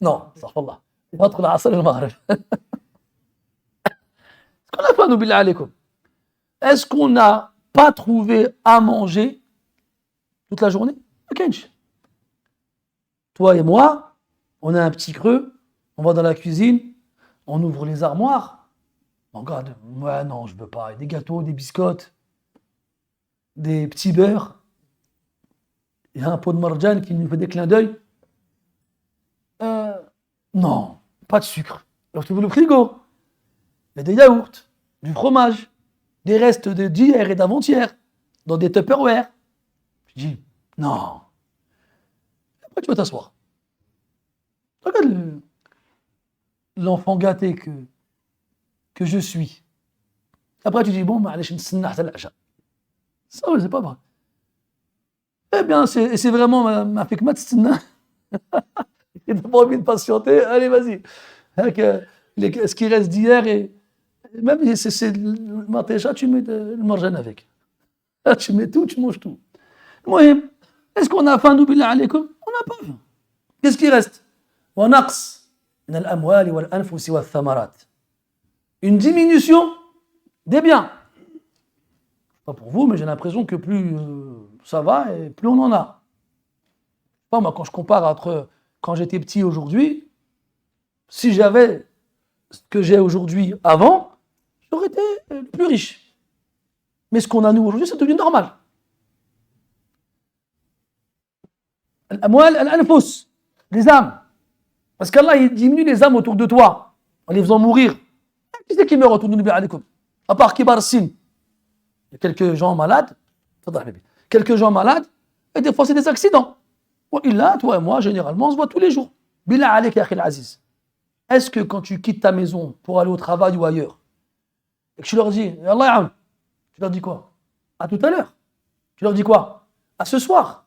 Non, astaghfirullah. Entre l'Asr et le Maghrib. Est-ce qu'on a faim, nous, billah alaykoum? Est-ce qu'on n'a pas trouvé à manger toute la journée? Toi et moi, on a un petit creux, on va dans la cuisine, on ouvre les armoires, on regarde, ouais, non, je veux pas, des gâteaux, des biscottes, des petits beurres, il y a un pot de marjan qui nous fait des clins d'œil. Non, pas de sucre. Alors tu veux le frigo? Il y a des yaourts, du fromage, des restes d'hier et d'avant-hier, dans des Tupperware. Je dis, non. Après, tu vas t'asseoir. Regarde l'enfant gâté que je suis. Après, tu dis, bon, معلش نستنى حتى العشاء. Ça, c'est pas vrai. Eh bien, c'est vraiment ma fikmat, il n'a pas envie de patienter. Allez, vas-y. Ce qui reste d'hier, et même si c'est le matécha, tu mets le marjan avec. Là, tu mets tout, tu manges tout. Mohim, est-ce qu'on a faim, nous, billah alaykoum? On n'a pas faim. Qu'est-ce qui reste? ونقص من الأموال والأنفس والثمرات. Une diminution des biens. Pas pour vous, mais j'ai l'impression que plus ça va et plus on en a. Pas moi, quand je compare entre quand j'étais petit et aujourd'hui, si j'avais ce que j'ai aujourd'hui avant, j'aurais été plus riche. Mais ce qu'on a nous aujourd'hui, c'est devenu normal. Al-amwal al-anfus, les âmes. Parce qu'Allah, il diminue les âmes autour de toi en les faisant mourir. Qui c'est qui meurt autour de nous, à part Kibar Sin? Il y a quelques gens malades, et des fois c'est des accidents. Et là, toi et moi, généralement, on se voit tous les jours. Billah alayk ya akhil aziz. Est-ce que quand tu quittes ta maison pour aller au travail ou ailleurs, et que tu leur dis, Allah ya'am, tu leur dis quoi? À tout à l'heure. Tu leur dis quoi? À ce soir.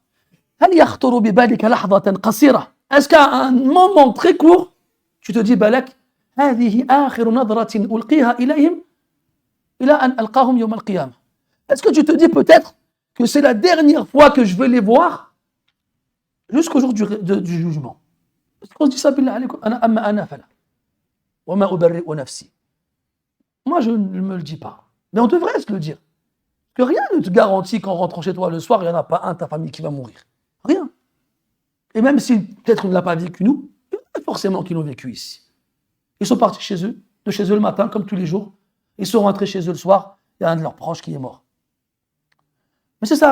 هل يخطر ببالك لحظة قصيرة? Est-ce qu'à un moment très court, tu te dis, Balak, هذه آخر نظرة ألقيها إليهم إلى أن ألقاهم يوم القيامة. Est-ce que tu te dis peut-être que c'est la dernière fois que je vais les voir jusqu'au jour du jugement? Est-ce qu'on se dit ça, billah alaykoum? أنا فلا وما أبرئ نفسي. Moi, je ne me le dis pas. Mais on devrait se le dire. Parce que rien ne te garantit qu'en rentrant chez toi le soir, il n'y en a pas un de ta famille qui va mourir. Rien. Et même si peut-être on ne l'a pas vécu nous, il y en a forcément qui l'ont vécu ici. Ils sont partis chez eux, de chez eux le matin, comme tous les jours. Ils sont rentrés chez eux le soir, il y a un de leurs proches qui est mort. Mais ça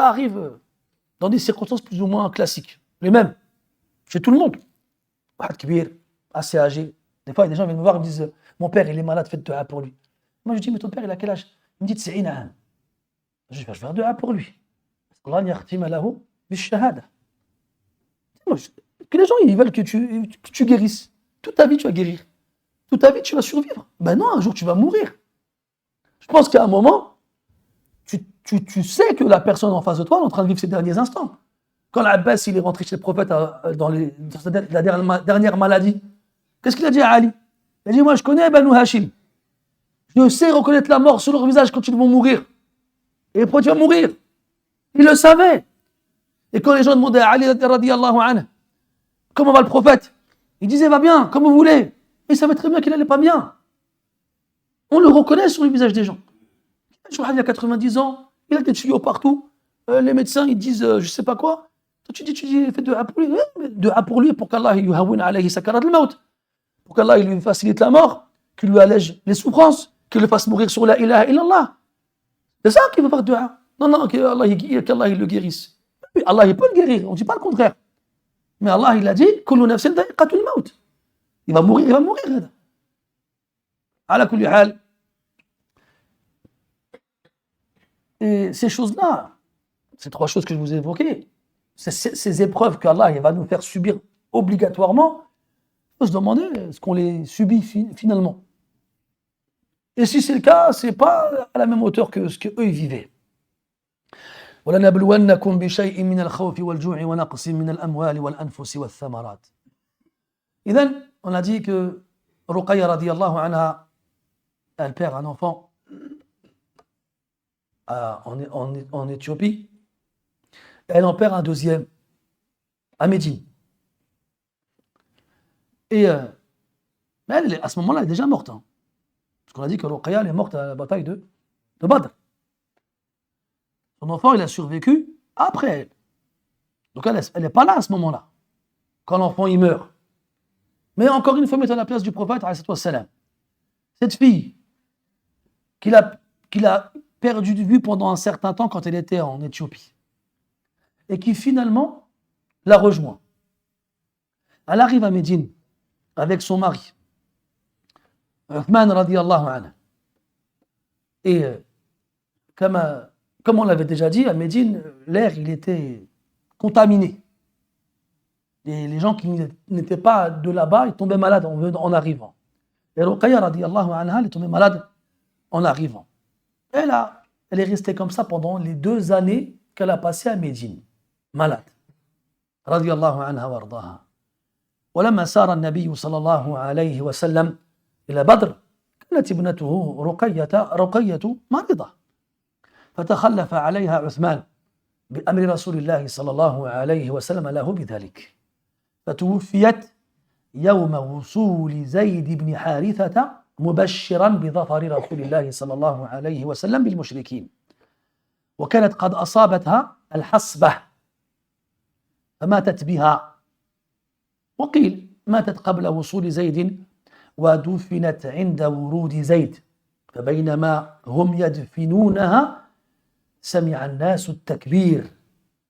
arrive dans des circonstances plus ou moins classiques. Les mêmes, chez tout le monde. Wahad Kibir, assez âgé. Des fois, il y a des gens qui viennent me voir et me disent, mon père, il est malade, faites dua pour lui. Moi, je dis, mais ton père, il a quel âge? Il me dit, c'est Inan. Je vais faire dua pour lui. Allah yakhtima lahu bishahada. Que les gens, ils veulent que tu guérisses. Toute ta vie, tu vas guérir. Toute ta vie, tu vas survivre. Ben non, un jour, tu vas mourir. Je pense qu'à un moment, tu sais que la personne en face de toi est en train de vivre ses derniers instants. Quand l'Abbas, il est rentré chez le prophète dans la dernière maladie, qu'est-ce qu'il a dit à Ali? Il a dit, moi, je connais Banu Hashim. Je sais reconnaître la mort sur leur visage quand ils vont mourir. Et pourquoi tu vas mourir? Il le savait. Et quand les gens demandaient à Ali, radiyallahu anhu, comment va le prophète? Il disait, va bien, comme vous voulez. Il savait très bien qu'il n'allait pas bien. On le reconnaît sur le visage des gens. Il a 90 ans, il a des tuyaux partout. Les médecins, ils disent, je sais pas quoi. Toi, tu dis, fais dua pour lui. Dua pour lui, pour qu'Allah yuhawwin alayhi sakarat al-maut. Pour qu'Allah lui facilite la mort, qu'il lui allège les souffrances, qu'il le fasse mourir sur la ilaha illallah. C'est ça qu'il veut faire dua. Non, qu'Allah il le guérisse. Oui, Allah, il peut le guérir, on ne dit pas le contraire. Mais Allah, il a dit, kullu nafsin da'iqatul maut. Il va mourir. Ala kulli hal. Et ces choses-là, ces trois choses que je vous ai évoquées, ces épreuves qu'Allah va nous faire subir obligatoirement, il faut se demander, est-ce qu'on les subit finalement? Et si c'est le cas, c'est pas à la même hauteur que ce qu'eux ils vivaient. ولنبلونكم بشيء من الخوف والجوع ونقص من الأموال والأنفس والثمرات. إذن, on a dit que Ruqayya radiyallahu anha, elle perd un enfant en Éthiopie. Elle en perd un deuxième à Médine. Et elle, à ce moment-là, elle est déjà morte. Hein. Parce qu'on a dit que Ruqayya est morte à la bataille de Badr. Son enfant, il a survécu après elle. Donc elle n'est pas là à ce moment-là, quand l'enfant il meurt. Mais encore une fois, mettons à la place du prophète, cette fille qu'il a perdu de vue pendant un certain temps quand elle était en Éthiopie, et qui finalement la rejoint. Elle arrive à Médine avec son mari, Uthman radiyallahu anhu. Et comme on l'avait déjà dit, à Médine, l'air il était contaminé. Et les gens qui n'étaient pas de là-bas, ils tombaient malades en arrivant. Et Ruqayya radiyallahu anha, elle est tombée malade en arrivant. Elle a elle est restée comme ça pendant les 2 années qu'elle a passées à Médine, malade. Radiyallahu anha wa ardaha. ولما سار النبي صلى الله عليه وسلم إلى بدر كانت ابنته رقية مريضة فتخلف عليها عثمان بأمر رسول الله صلى الله عليه وسلم له بذلك فتوفيت يوم وصول زيد بن حارثة مبشرا بظفر رسول الله صلى الله عليه وسلم بالمشركين وكانت قد أصابتها الحصبة فماتت بها وقيل ماتت قبل وصول زيد ودفنت عند ورود زيد فبينما هم يدفنونها سمع الناس التكبير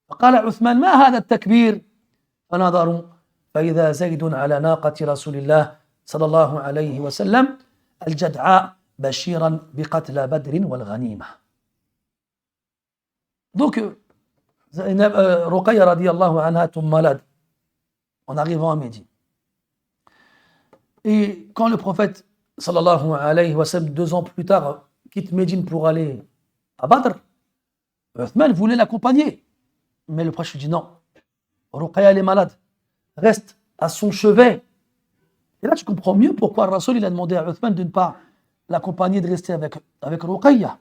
فقال عثمان ما هذا التكبير فنظروا فإذا زيد على ناقة رسول الله صلى الله عليه وسلم الجدعاء بشيرا بقتل بدر والغنيمة. Donc Ruqayya radiallahu anha tombe malade en arrivant à Médine. Et quand le prophète sallallahu alayhi wa sallam 2 ans plus tard quitte Médine pour aller à Badr, Uthman voulait l'accompagner. Mais le prophète dit non, Ruqayya elle est malade, reste à son chevet. Et là tu comprends mieux pourquoi le Rasoul il a demandé à Uthman de ne pas l'accompagner, de rester avec Ruqayya.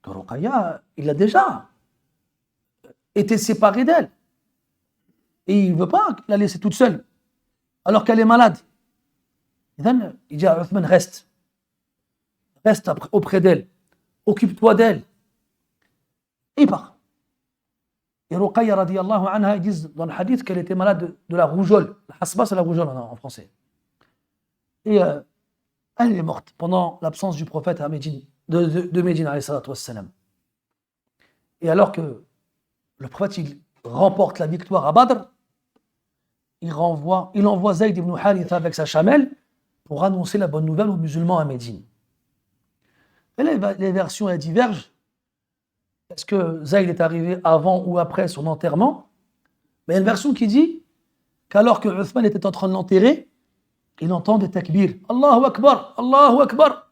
Parce que Ruqayya, il a déjà été séparé d'elle. Et il ne veut pas la laisser toute seule, alors qu'elle est malade. Et then, il dit à Uthman, reste auprès d'elle, occupe-toi d'elle. Et il part. Et Ruqayya radiyallahu anha, ils disent dans le hadith qu'elle était malade de la rougeole. La hasba, c'est la rougeole en français. Et elle est morte pendant l'absence du prophète à Médine, de Médine alayhi salatu wassalam. Et alors que le prophète il remporte la victoire à Badr, il envoie Zayd ibn Haritha avec sa chamelle pour annoncer la bonne nouvelle aux musulmans à Médine. Et les versions elles divergent. Est-ce que Zayd est arrivé avant ou après son enterrement? Mais il y a une version qui dit qu'alors que Uthman était en train de l'enterrer, il entend des takbirs. Allahu Akbar, Allahu Akbar.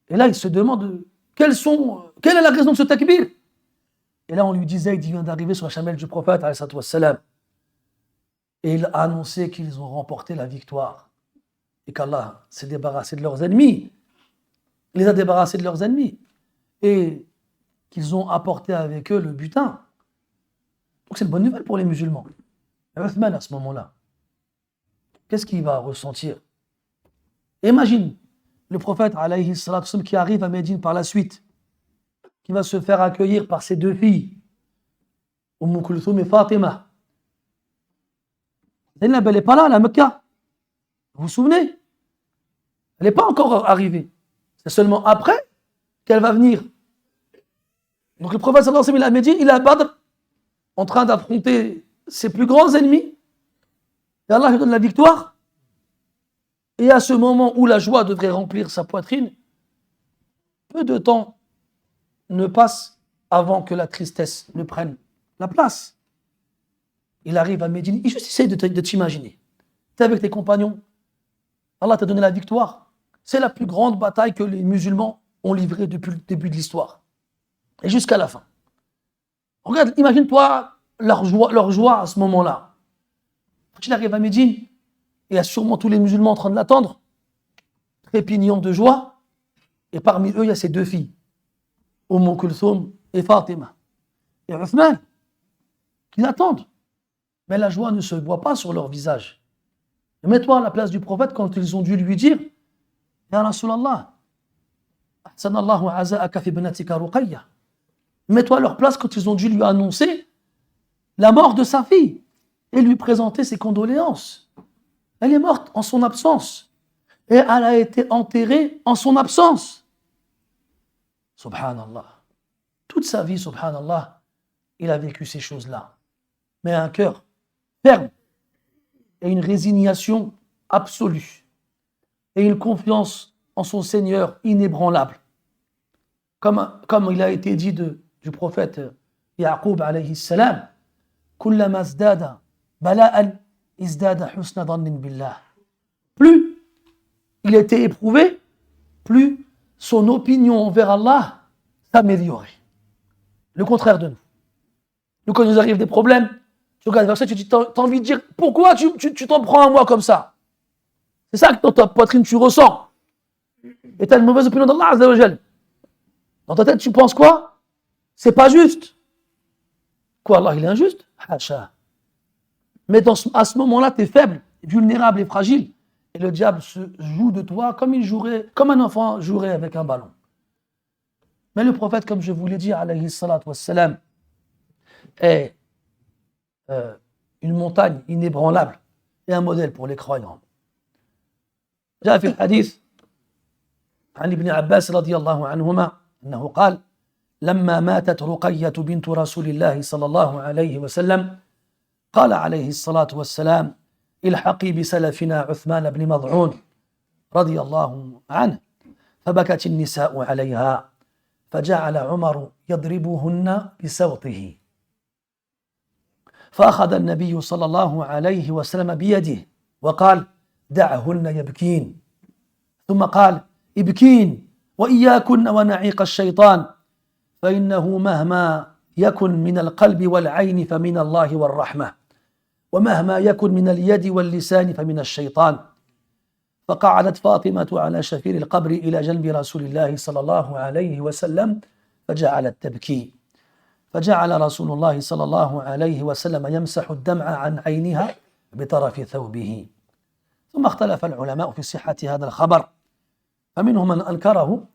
Et là, il se demande quelle est la raison de ce takbir? Et là, on lui dit Zayd vient d'arriver sur la chamelle du prophète, alayhi salatu wassalam. Et il a annoncé qu'ils ont remporté la victoire. Et qu'Allah s'est débarrassé de leurs ennemis. Il les a débarrassés de leurs ennemis. Et qu'ils ont apporté avec eux le butin. Donc c'est une bonne nouvelle pour les musulmans. Et Uthman, à ce moment-là, qu'est-ce qu'il va ressentir? Imagine le prophète, alayhi salatu wassalam, qui arrive à Médine par la suite, qui va se faire accueillir par ses 2 filles, Kulthum et Fatima. Zainab, elle n'est pas là, la Mecca. Vous vous souvenez? Elle n'est pas encore arrivée. C'est seulement après qu'elle va venir. Donc le prophète sallallahu alayhi wa sallam, il est à Médine, il est à Badr, en train d'affronter ses plus grands ennemis. Et Allah lui donne la victoire. Et à ce moment où la joie devrait remplir sa poitrine, peu de temps ne passe avant que la tristesse ne prenne la place. Il arrive à Médine, il juste essaie de t'imaginer. Tu es avec tes compagnons, Allah t'a donné la victoire. C'est la plus grande bataille que les musulmans ont livrée depuis le début de l'histoire. Et jusqu'à la fin. Regarde, imagine-toi leur joie à ce moment-là. Quand il arrive à Médine, il y a sûrement tous les musulmans en train de l'attendre, trépignant de joie, et parmi eux, il y a ses 2 filles, Kulthum et Fatima. Et Uthman, qui l'attendent. Mais la joie ne se voit pas sur leur visage. Et mets-toi à la place du prophète quand ils ont dû lui dire Ya Rasulallah, ahsanallahu aza'aka fi banatika Ruqayya. Mets-toi à leur place quand ils ont dû lui annoncer la mort de sa fille et lui présenter ses condoléances. Elle est morte en son absence et elle a été enterrée en son absence. Subhanallah. Toute sa vie, subhanallah, il a vécu ces choses-là. Mais un cœur ferme et une résignation absolue et une confiance en son Seigneur inébranlable. Comme il a été dit du prophète Yaqub alayhi salam, kullama zdada bala'an izdada husna dhannin billah. Plus il était éprouvé, plus son opinion envers Allah s'améliorer. Le contraire de nous. Nous, quand il nous arrive des problèmes, tu regardes vers ça, tu as envie de dire, pourquoi tu t'en prends à moi comme ça? C'est ça que dans ta poitrine, tu ressens. Et tu as une mauvaise opinion d'Allah Azza wa Jal. Dans ta tête, tu penses quoi? C'est pas juste. Quoi, Allah, il est injuste? Hacha. Mais à ce moment-là, tu es faible, vulnérable et fragile. Et le diable se joue de toi comme un enfant jouerait avec un ballon. Mais le prophète, comme je vous l'ai dit, alayhi salatu wassalam, est une montagne inébranlable et un modèle pour les croyants. جاء في الحديث عن ابن عباس رضي الله عنهما أنه قال لما ماتت رقية بنت رسول الله صلى الله عليه وسلم قال عليه الصلاة والسلام الحقي بسلفنا عثمان بن مضعون رضي الله عنه فبكت النساء عليها فجعل عمر يضربهن بسوطه فأخذ النبي صلى الله عليه وسلم بيده وقال دعهن يبكين ثم قال ابكين وإياكن ونعيق الشيطان فإنه مهما يكن من القلب والعين فمن الله والرحمة ومهما يكن من اليد واللسان فمن الشيطان فقعدت فاطمة على شفير القبر إلى جنب رسول الله صلى الله عليه وسلم فجعلت تبكي فجعل رسول الله صلى الله عليه وسلم يمسح الدمع عن عينها بطرف ثوبه ثم اختلف العلماء في صحة هذا الخبر فمنهم من أنكره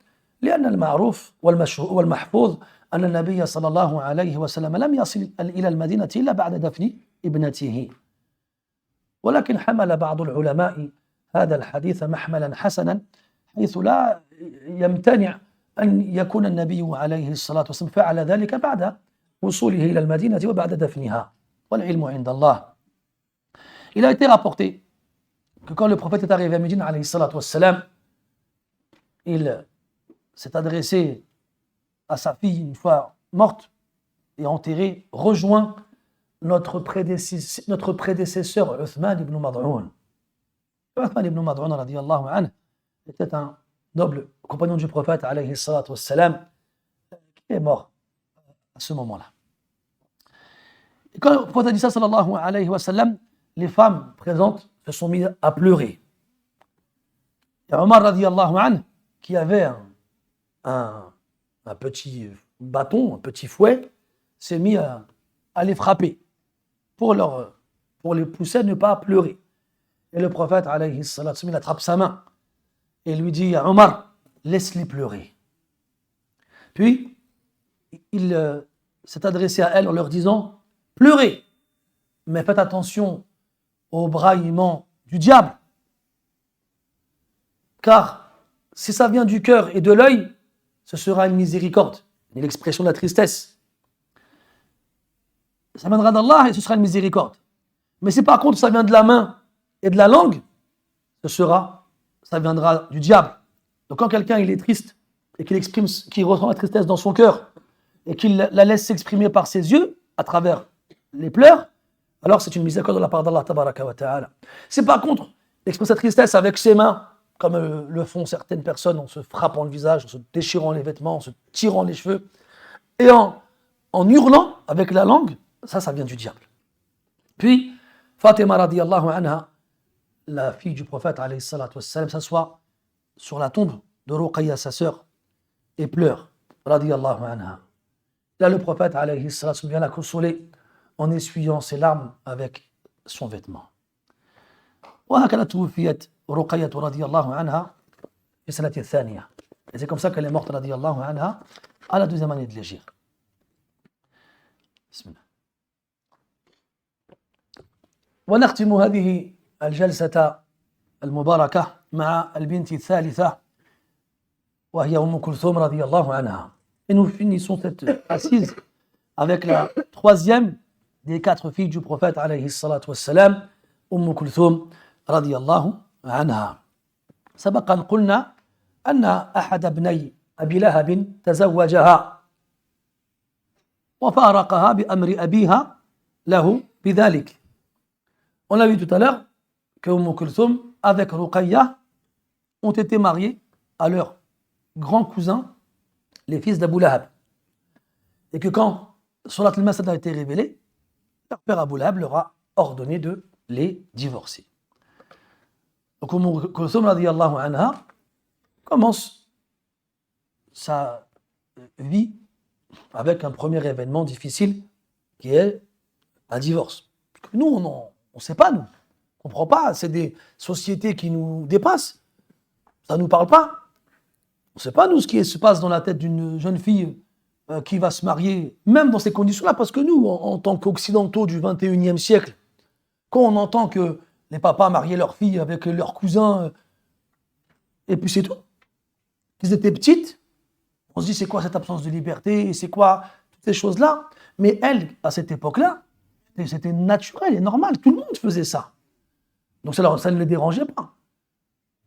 لأن المعروف والمحفوظ أن النبي صلى الله عليه وسلم لم يصل إلى المدينة إلا بعد دفن ابنته ولكن حمل بعض العلماء هذا الحديث محملا حسنا حيث لا يمتنع أن يكون النبي عليه الصلاة والسلام فعل ذلك بعد وصوله إلى المدينة وبعد دفنها والعلم عند الله. Il a été rapporté que quand le prophète est arrivé à Médine, alayhi salatu wassalam, il s'est adressé à sa fille une fois morte et enterrée, rejoint notre prédécesseur Uthman ibn Mad'un. Uthman ibn Mad'un radiyallahu anhu était un noble compagnon du prophète alayhi salatu wassalam qui est mort à ce moment-là. Et quand le prophète a dit ça sallallahu alayhi wa sallam, les femmes présentes se sont mises à pleurer. Et Omar radiyallahu anhu, qui avait un petit bâton, un petit fouet, s'est mis à les frapper pour les pousser à ne pas pleurer. Et le prophète alayhi salatu wassalam, il attrape sa main et lui dit à Omar, laisse-les pleurer. Puis, il s'est adressé à elles en leur disant, pleurez, mais faites attention aux braillements du diable. Car si ça vient du cœur et de l'œil, ce sera une miséricorde, une expression de la tristesse. Ça viendra d'Allah et ce sera une miséricorde. Mais si par contre ça vient de la main et de la langue, ça viendra du diable. Donc quand quelqu'un il est triste et qu'il ressent la tristesse dans son cœur et qu'il la laisse s'exprimer par ses yeux à travers les pleurs, alors c'est une miséricorde de la part d'Allah tabaraka wa ta'ala. Si par contre il exprime sa tristesse avec ses mains, comme le font certaines personnes en se frappant le visage, en se déchirant les vêtements, en se tirant les cheveux, et en hurlant avec la langue, ça vient du diable. Puis, Fatima radiyallahu anha, la fille du prophète alayhi salatu wassalam, s'assoit sur la tombe de Ruqayya, sa sœur, et pleure, radiyallahu anha. Là, le prophète alayhi salatu wassalam vient la consoler en essuyant ses larmes avec son vêtement. وهكذا توفيت رقية رضي الله عنها في السنة الثانية. Et c'est comme ça qu'elle est morte رضي الله عنها à la deuxième année de l'Hégire. بسم الله. ونختم هذه الجلسة المباركة مع البنت الثالثة وهي أم كلثوم رضي الله عنها. Et nous finissons cette assise avec la troisième des quatre filles du prophète alayhi salatu wassalam, Umm Kulthum رضي الله عنها. سبقا قلنا أن أحد ابني أبي لهب تزوجها وفارقها بأمر أبيها له بذلك. On a vu tout à l'heure que Umm Kulthum avec Ruqayya ont été mariés à leur grand cousin les fils d'Abu Lahab. Et que quand Surat al-Masad a été révélée, leur père Abu Lahab leur a ordonné de les divorcer. Donc Kulthum radiyallahu anha commence sa vie avec un premier événement difficile qui est un divorce. Parce que nous, on ne sait pas, nous. On ne comprend pas. C'est des sociétés qui nous dépassent. Ça ne nous parle pas. On ne sait pas, nous, ce qui se passe dans la tête d'une jeune fille qui va se marier, même dans ces conditions-là, parce que nous, en tant qu'occidentaux du 21e siècle, quand on entend que les papas mariaient leurs filles avec leurs cousins, et puis c'est tout. Qu'ils étaient petites, on se dit c'est quoi cette absence de liberté, c'est quoi toutes ces choses-là. Mais elle, à cette époque-là, c'était naturel et normal, tout le monde faisait ça. Donc ça ne les dérangeait pas.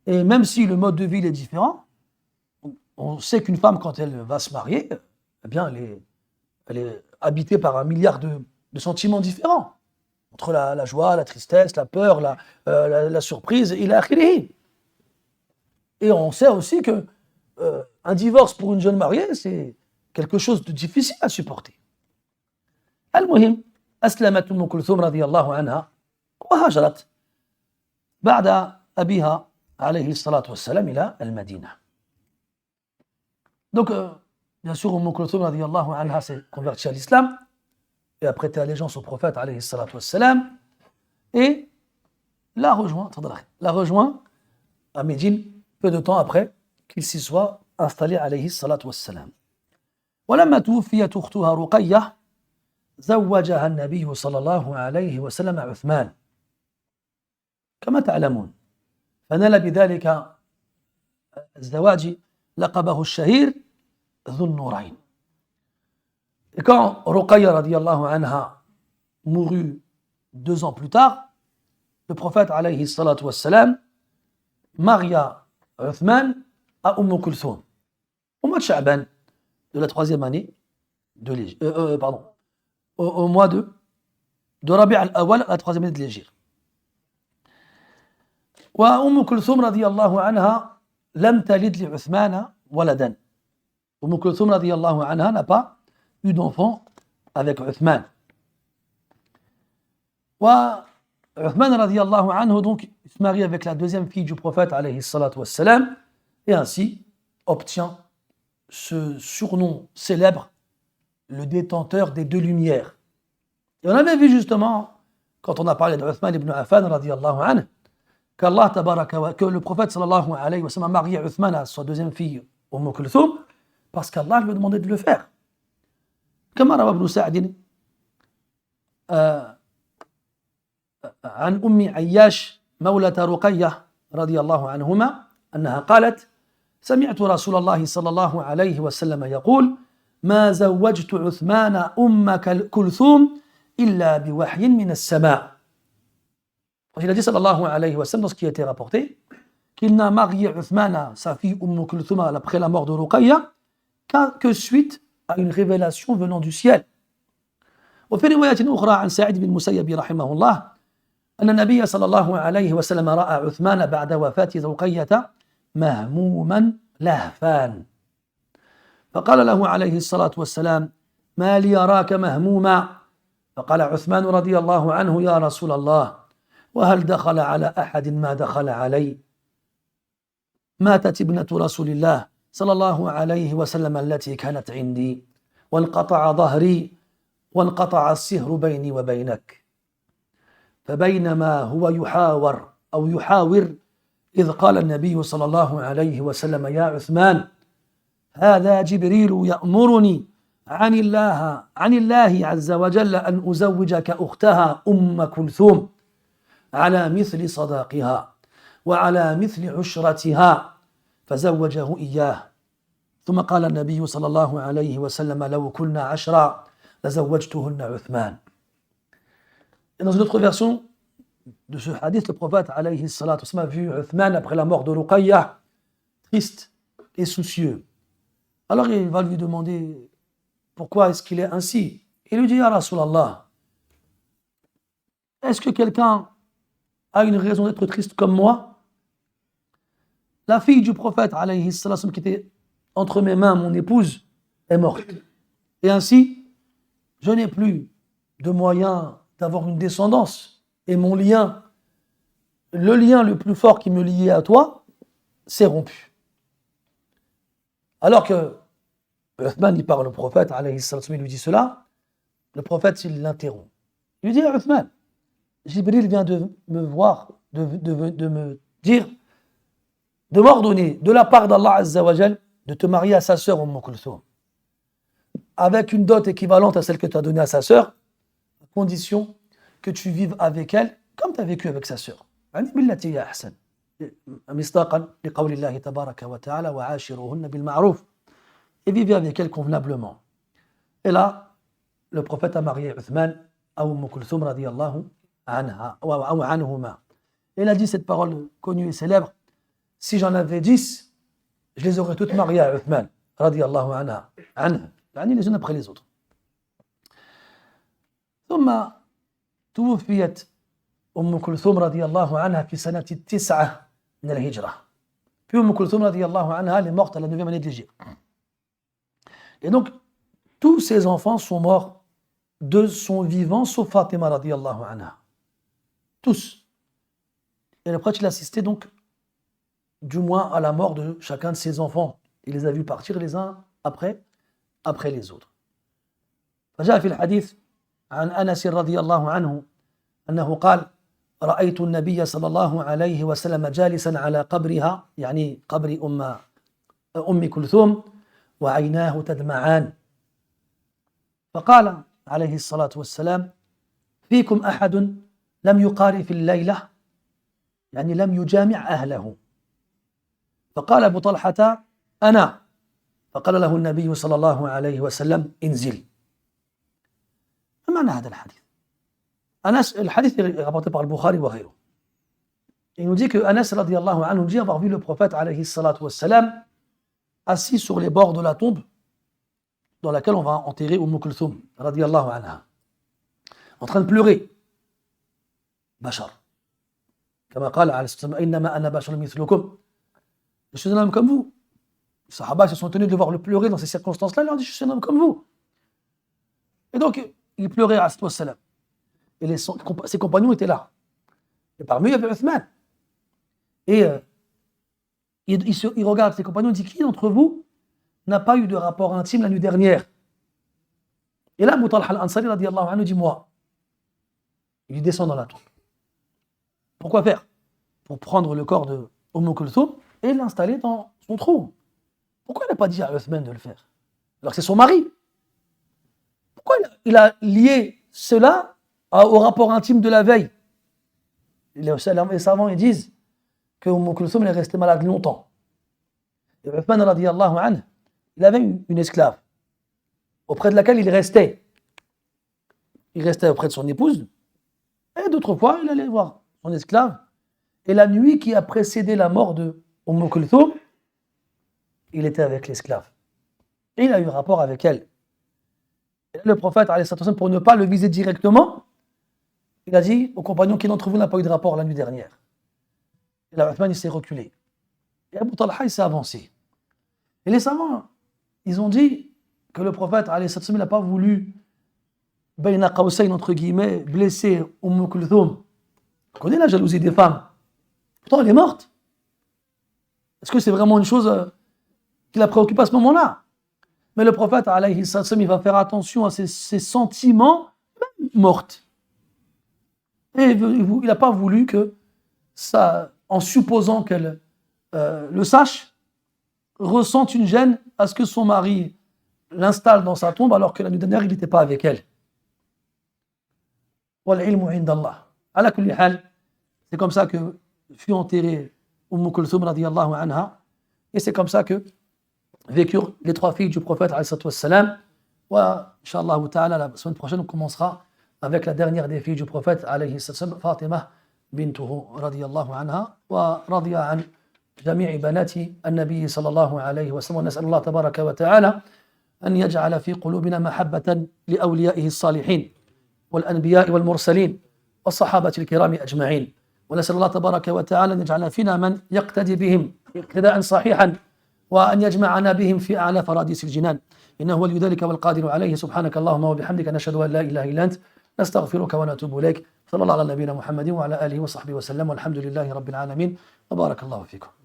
Et même si le mode de vie est différent, on sait qu'une femme, quand elle va se marier, eh bien, elle est habitée par un milliard de sentiments différents. Entre la joie, la tristesse, la peur, la surprise, ila akhirih. Et on sait aussi que un divorce pour une jeune mariée, c'est quelque chose de difficile à supporter. Al-Muhim, أسلمت أم كلثوم رضي الله عنها وهاجرت بعد أبيها عليه الصلاة والسلام إلى المدينة. Donc, bien sûr, Umm Kulthum radiyallahu anha s'est convertie à l'islam et a prêté allégeance au prophète alayhi salatu wassalam et l'a rejoint à Médine peu de temps après qu'il s'y soit installé alayhi salatu wassalam. ولما توفيت أختها رقية زوجها النبي صلى الله عليه وسلم عثمان كما تعلمون فنال بذلك الزواج لقبه الشهير ذو النورين. Et quand Ruqayya radiyallahu anha mourut 2 ans plus tard, le prophète alayhi salatu wassalam maria Uthman à Kulthum au mois de Sha'ban de la 3e année de l'Hégire. Au mois de Rabi' al-Awwal, la 3e année de l'Hégire. وأم كلثوم رضي الله عنها لم تلد لعثمان ولدا. Umm Kulthum radiyallahu anha n'a pas eu d'enfant avec Uthman. Uthman radiyallahu anhu donc se marie avec la 2e fille du prophète alayhi salatu wassalam et ainsi obtient ce surnom célèbre, le détenteur des 2 lumières. Et on avait vu justement, quand on a parlé d'Uthman ibn Affan radiyallahu anhu, que le prophète sallallahu alayhi wa sallam a marié Uthman à sa 2e fille Umm Kulthum parce qu'Allah lui a demandé de le faire. كما روى ابن سعد عن أم عياش مولة رقية رضي الله عنهما أنها قالت سمعت رسول الله صلى الله عليه وسلم يقول ما زوجت عثمان أم كلثوم إلا بوحي من السماء. Il a dit sallallahu alayhi wa sallam dans ce qui a été rapporté qu'il n'a marié Uthman, sa fille Kulthum, après la mort de Ruqayya que suite à une révélation venant du ciel. وفي رواية أخرى عن سعيد بن المسيب رحمه الله أن النبي صلى الله عليه وسلم رأى عثمان بعد وفاة رقية مهموما لهفان فقال له عليه الصلاة والسلام ما لي أراك مهموما فقال عثمان رضي الله عنه يا رسول الله وهل دخل على أحد ما دخل علي ماتت ابنة رسول الله صلى الله عليه وسلم التي كانت عندي وانقطع ظهري وانقطع السهر بيني وبينك فبينما هو يحاور إذ قال النبي صلى الله عليه وسلم يا عثمان هذا جبريل يأمرني عن الله عز وجل أن أزوجك أختها كلثوم على مثل صداقها وعلى مثل عشرتها فزوجه إياه ثم قال النبي صلى الله عليه وسلم لو كنا 10 لزوجتهن عثمان. Et dans une autre version de ce hadith, le prophète alayhi salatu wassalam a vu Uthman après la mort de Ruqayya, triste et soucieux. Alors il va lui demander pourquoi est-ce qu'il est ainsi. Il lui dit Ya Rasulallah, est-ce que quelqu'un a une raison d'être triste comme moi? La fille du prophète alayhi salatu wassalam qui était entre mes mains, mon épouse, est morte. Et ainsi, je n'ai plus de moyens d'avoir une descendance. Et mon lien, le lien le plus fort qui me liait à toi, s'est rompu. Alors que Uthman, il parle au prophète, alayhi salatu wa sallam, il lui dit cela, le prophète, il l'interrompt. Il lui dit à Uthman, Jibril vient de me voir, de me dire, de m'ordonner, de la part d'Allah Azza wa Jal, de te marier à sa sœur Kulthum, avec une dot équivalente à celle que tu as donnée à sa sœur, à condition que tu vives avec elle comme tu as vécu avec sa sœur. بالتي هي أحسن مصداقا لقول الله تبارك وتعالى وعاشروهن بالمعروف, et vivez avec elle convenablement. Et là, le prophète a marié Uthman à Kulthum radiyallahu anha ou anhuma. Et il a dit cette parole connue et célèbre, si j'en avais 10, je les aurais toutes mariées à Uthman radiyallahu anha, les unes après les autres. ثم توفيت كلثوم رضي الله عنها في سنة 9 من الهجرة. Puis Kulthum radiyallahu anha, elle est morte à la 9e année de l'Hégire. Et donc, tous ses enfants sont morts de son vivant, sauf Fatima radiyallahu anha. Tous. Et le prophète, il assistait donc, du moins, à la mort de chacun de ses enfants. Il les a vus partir les uns après les autres. فجاء في الحديث عن أنس رضي الله عنه أنه قال رأيت النبي صلى الله عليه وسلم جالسا على قبرها, يعني قبر أم كلثوم, وعيناه تدمعان, فقال عليه الصلاة والسلام فيكم أحد لم يقارف الليلة, يعني لم يجامع أهله. فقال أبو طلحة أنا. فقال له النبي صلى الله عليه وسلم انزل. ما معنى هذا الحديث؟ Anas, le hadith est rapporté par le Bukhari wa ghayru. Il nous dit que Anas radiyallahu anhu dit avoir vu le prophète alayhi salatu wassalam assis sur les bords de la tombe dans laquelle on va enterrer Kulthum radiyallahu anha, en train de pleurer. Bashar. Comme قال عليه الصلاة والسلام إنما أنا بشر مثلكم. Je suis un homme comme vous. Les Sahaba se sont tenus de voir le pleurer dans ces circonstances-là. Ils leur ont dit je suis un homme comme vous. Et donc il pleurait à salatu wassalam. Et ses compagnons étaient là. Et parmi eux, il y avait Uthman. Et il regarde ses compagnons et dit, qui d'entre vous n'a pas eu de rapport intime la nuit dernière? Et là, Abu Talha al-Ansari radiyallahu anhu dit, moi. Il descend dans la tombe. Pourquoi faire? Pour prendre le corps de Kulthum et l'installer dans son trou. Pourquoi il n'a pas dit à Uthman de le faire? Alors que c'est son mari. Pourquoi il a lié cela au rapport intime de la veille? Les savants ils disent que Kulthum est resté malade longtemps. Et Uthman radiyallahu anhu, il avait une esclave auprès de laquelle il restait. Il restait auprès de son épouse, et d'autres fois il allait voir son esclave. Et la nuit qui a précédé la mort de Kulthum, il était avec l'esclave. Et il a eu rapport avec elle. Et le prophète, pour ne pas le viser directement, il a dit aux compagnons, qui d'entre vous n'a pas eu de rapport la nuit dernière? Et là, Uthman, il s'est reculé. Et Abu Talha, il s'est avancé. Et les savants, ils ont dit que le prophète, il n'a pas voulu, bayna qawsayn, entre guillemets, blesser Kulthum. On connaît la jalousie des femmes. Pourtant, elle est morte. Est-ce que c'est vraiment une chose qui la préoccupe à ce moment-là? Mais le prophète, il va faire attention à ses sentiments, même mortes. Et il n'a pas voulu que ça, en supposant qu'elle le sache, ressente une gêne à ce que son mari l'installe dans sa tombe alors que la nuit dernière, il n'était pas avec elle. Wal-ilmu indallah. Ala kulli hal, c'est comme ça que fut enterrée Kulthum radiyallahu anha, et c'est comme ça que vécurent les trois filles du prophète alayhi salatu wassalam. Wa inshallah ta'ala, la semaine prochaine, on commencera avec la dernière des filles du prophète alayhi sallam, Fatima bintuhu radiyallahu anha, wa radiya an jami'i banati an-nabi sallallahu alayhi wa sallam. Nas'al Allah tabaraka wa ta'ala an yaj'ala fi qulubina mahabbatan li awliya'ihi as-salihin wal anbiya'i wal mursalin was sahabati al-kirami ajma'in. ونسأل الله تبارك وتعالى أن يجعل فينا من يقتدي بهم اقتداء صحيحا وأن يجمعنا بهم في أعلى فراديس الجنان، إنه ولي ذلك والقادر عليه. سبحانك اللهم وبحمدك، نشهد أن لا إله إلا أنت، نستغفرك ونتوب إليك. صلى الله على نبينا محمد وعلى آله وصحبه وسلم، والحمد لله رب العالمين، وبارك الله فيكم.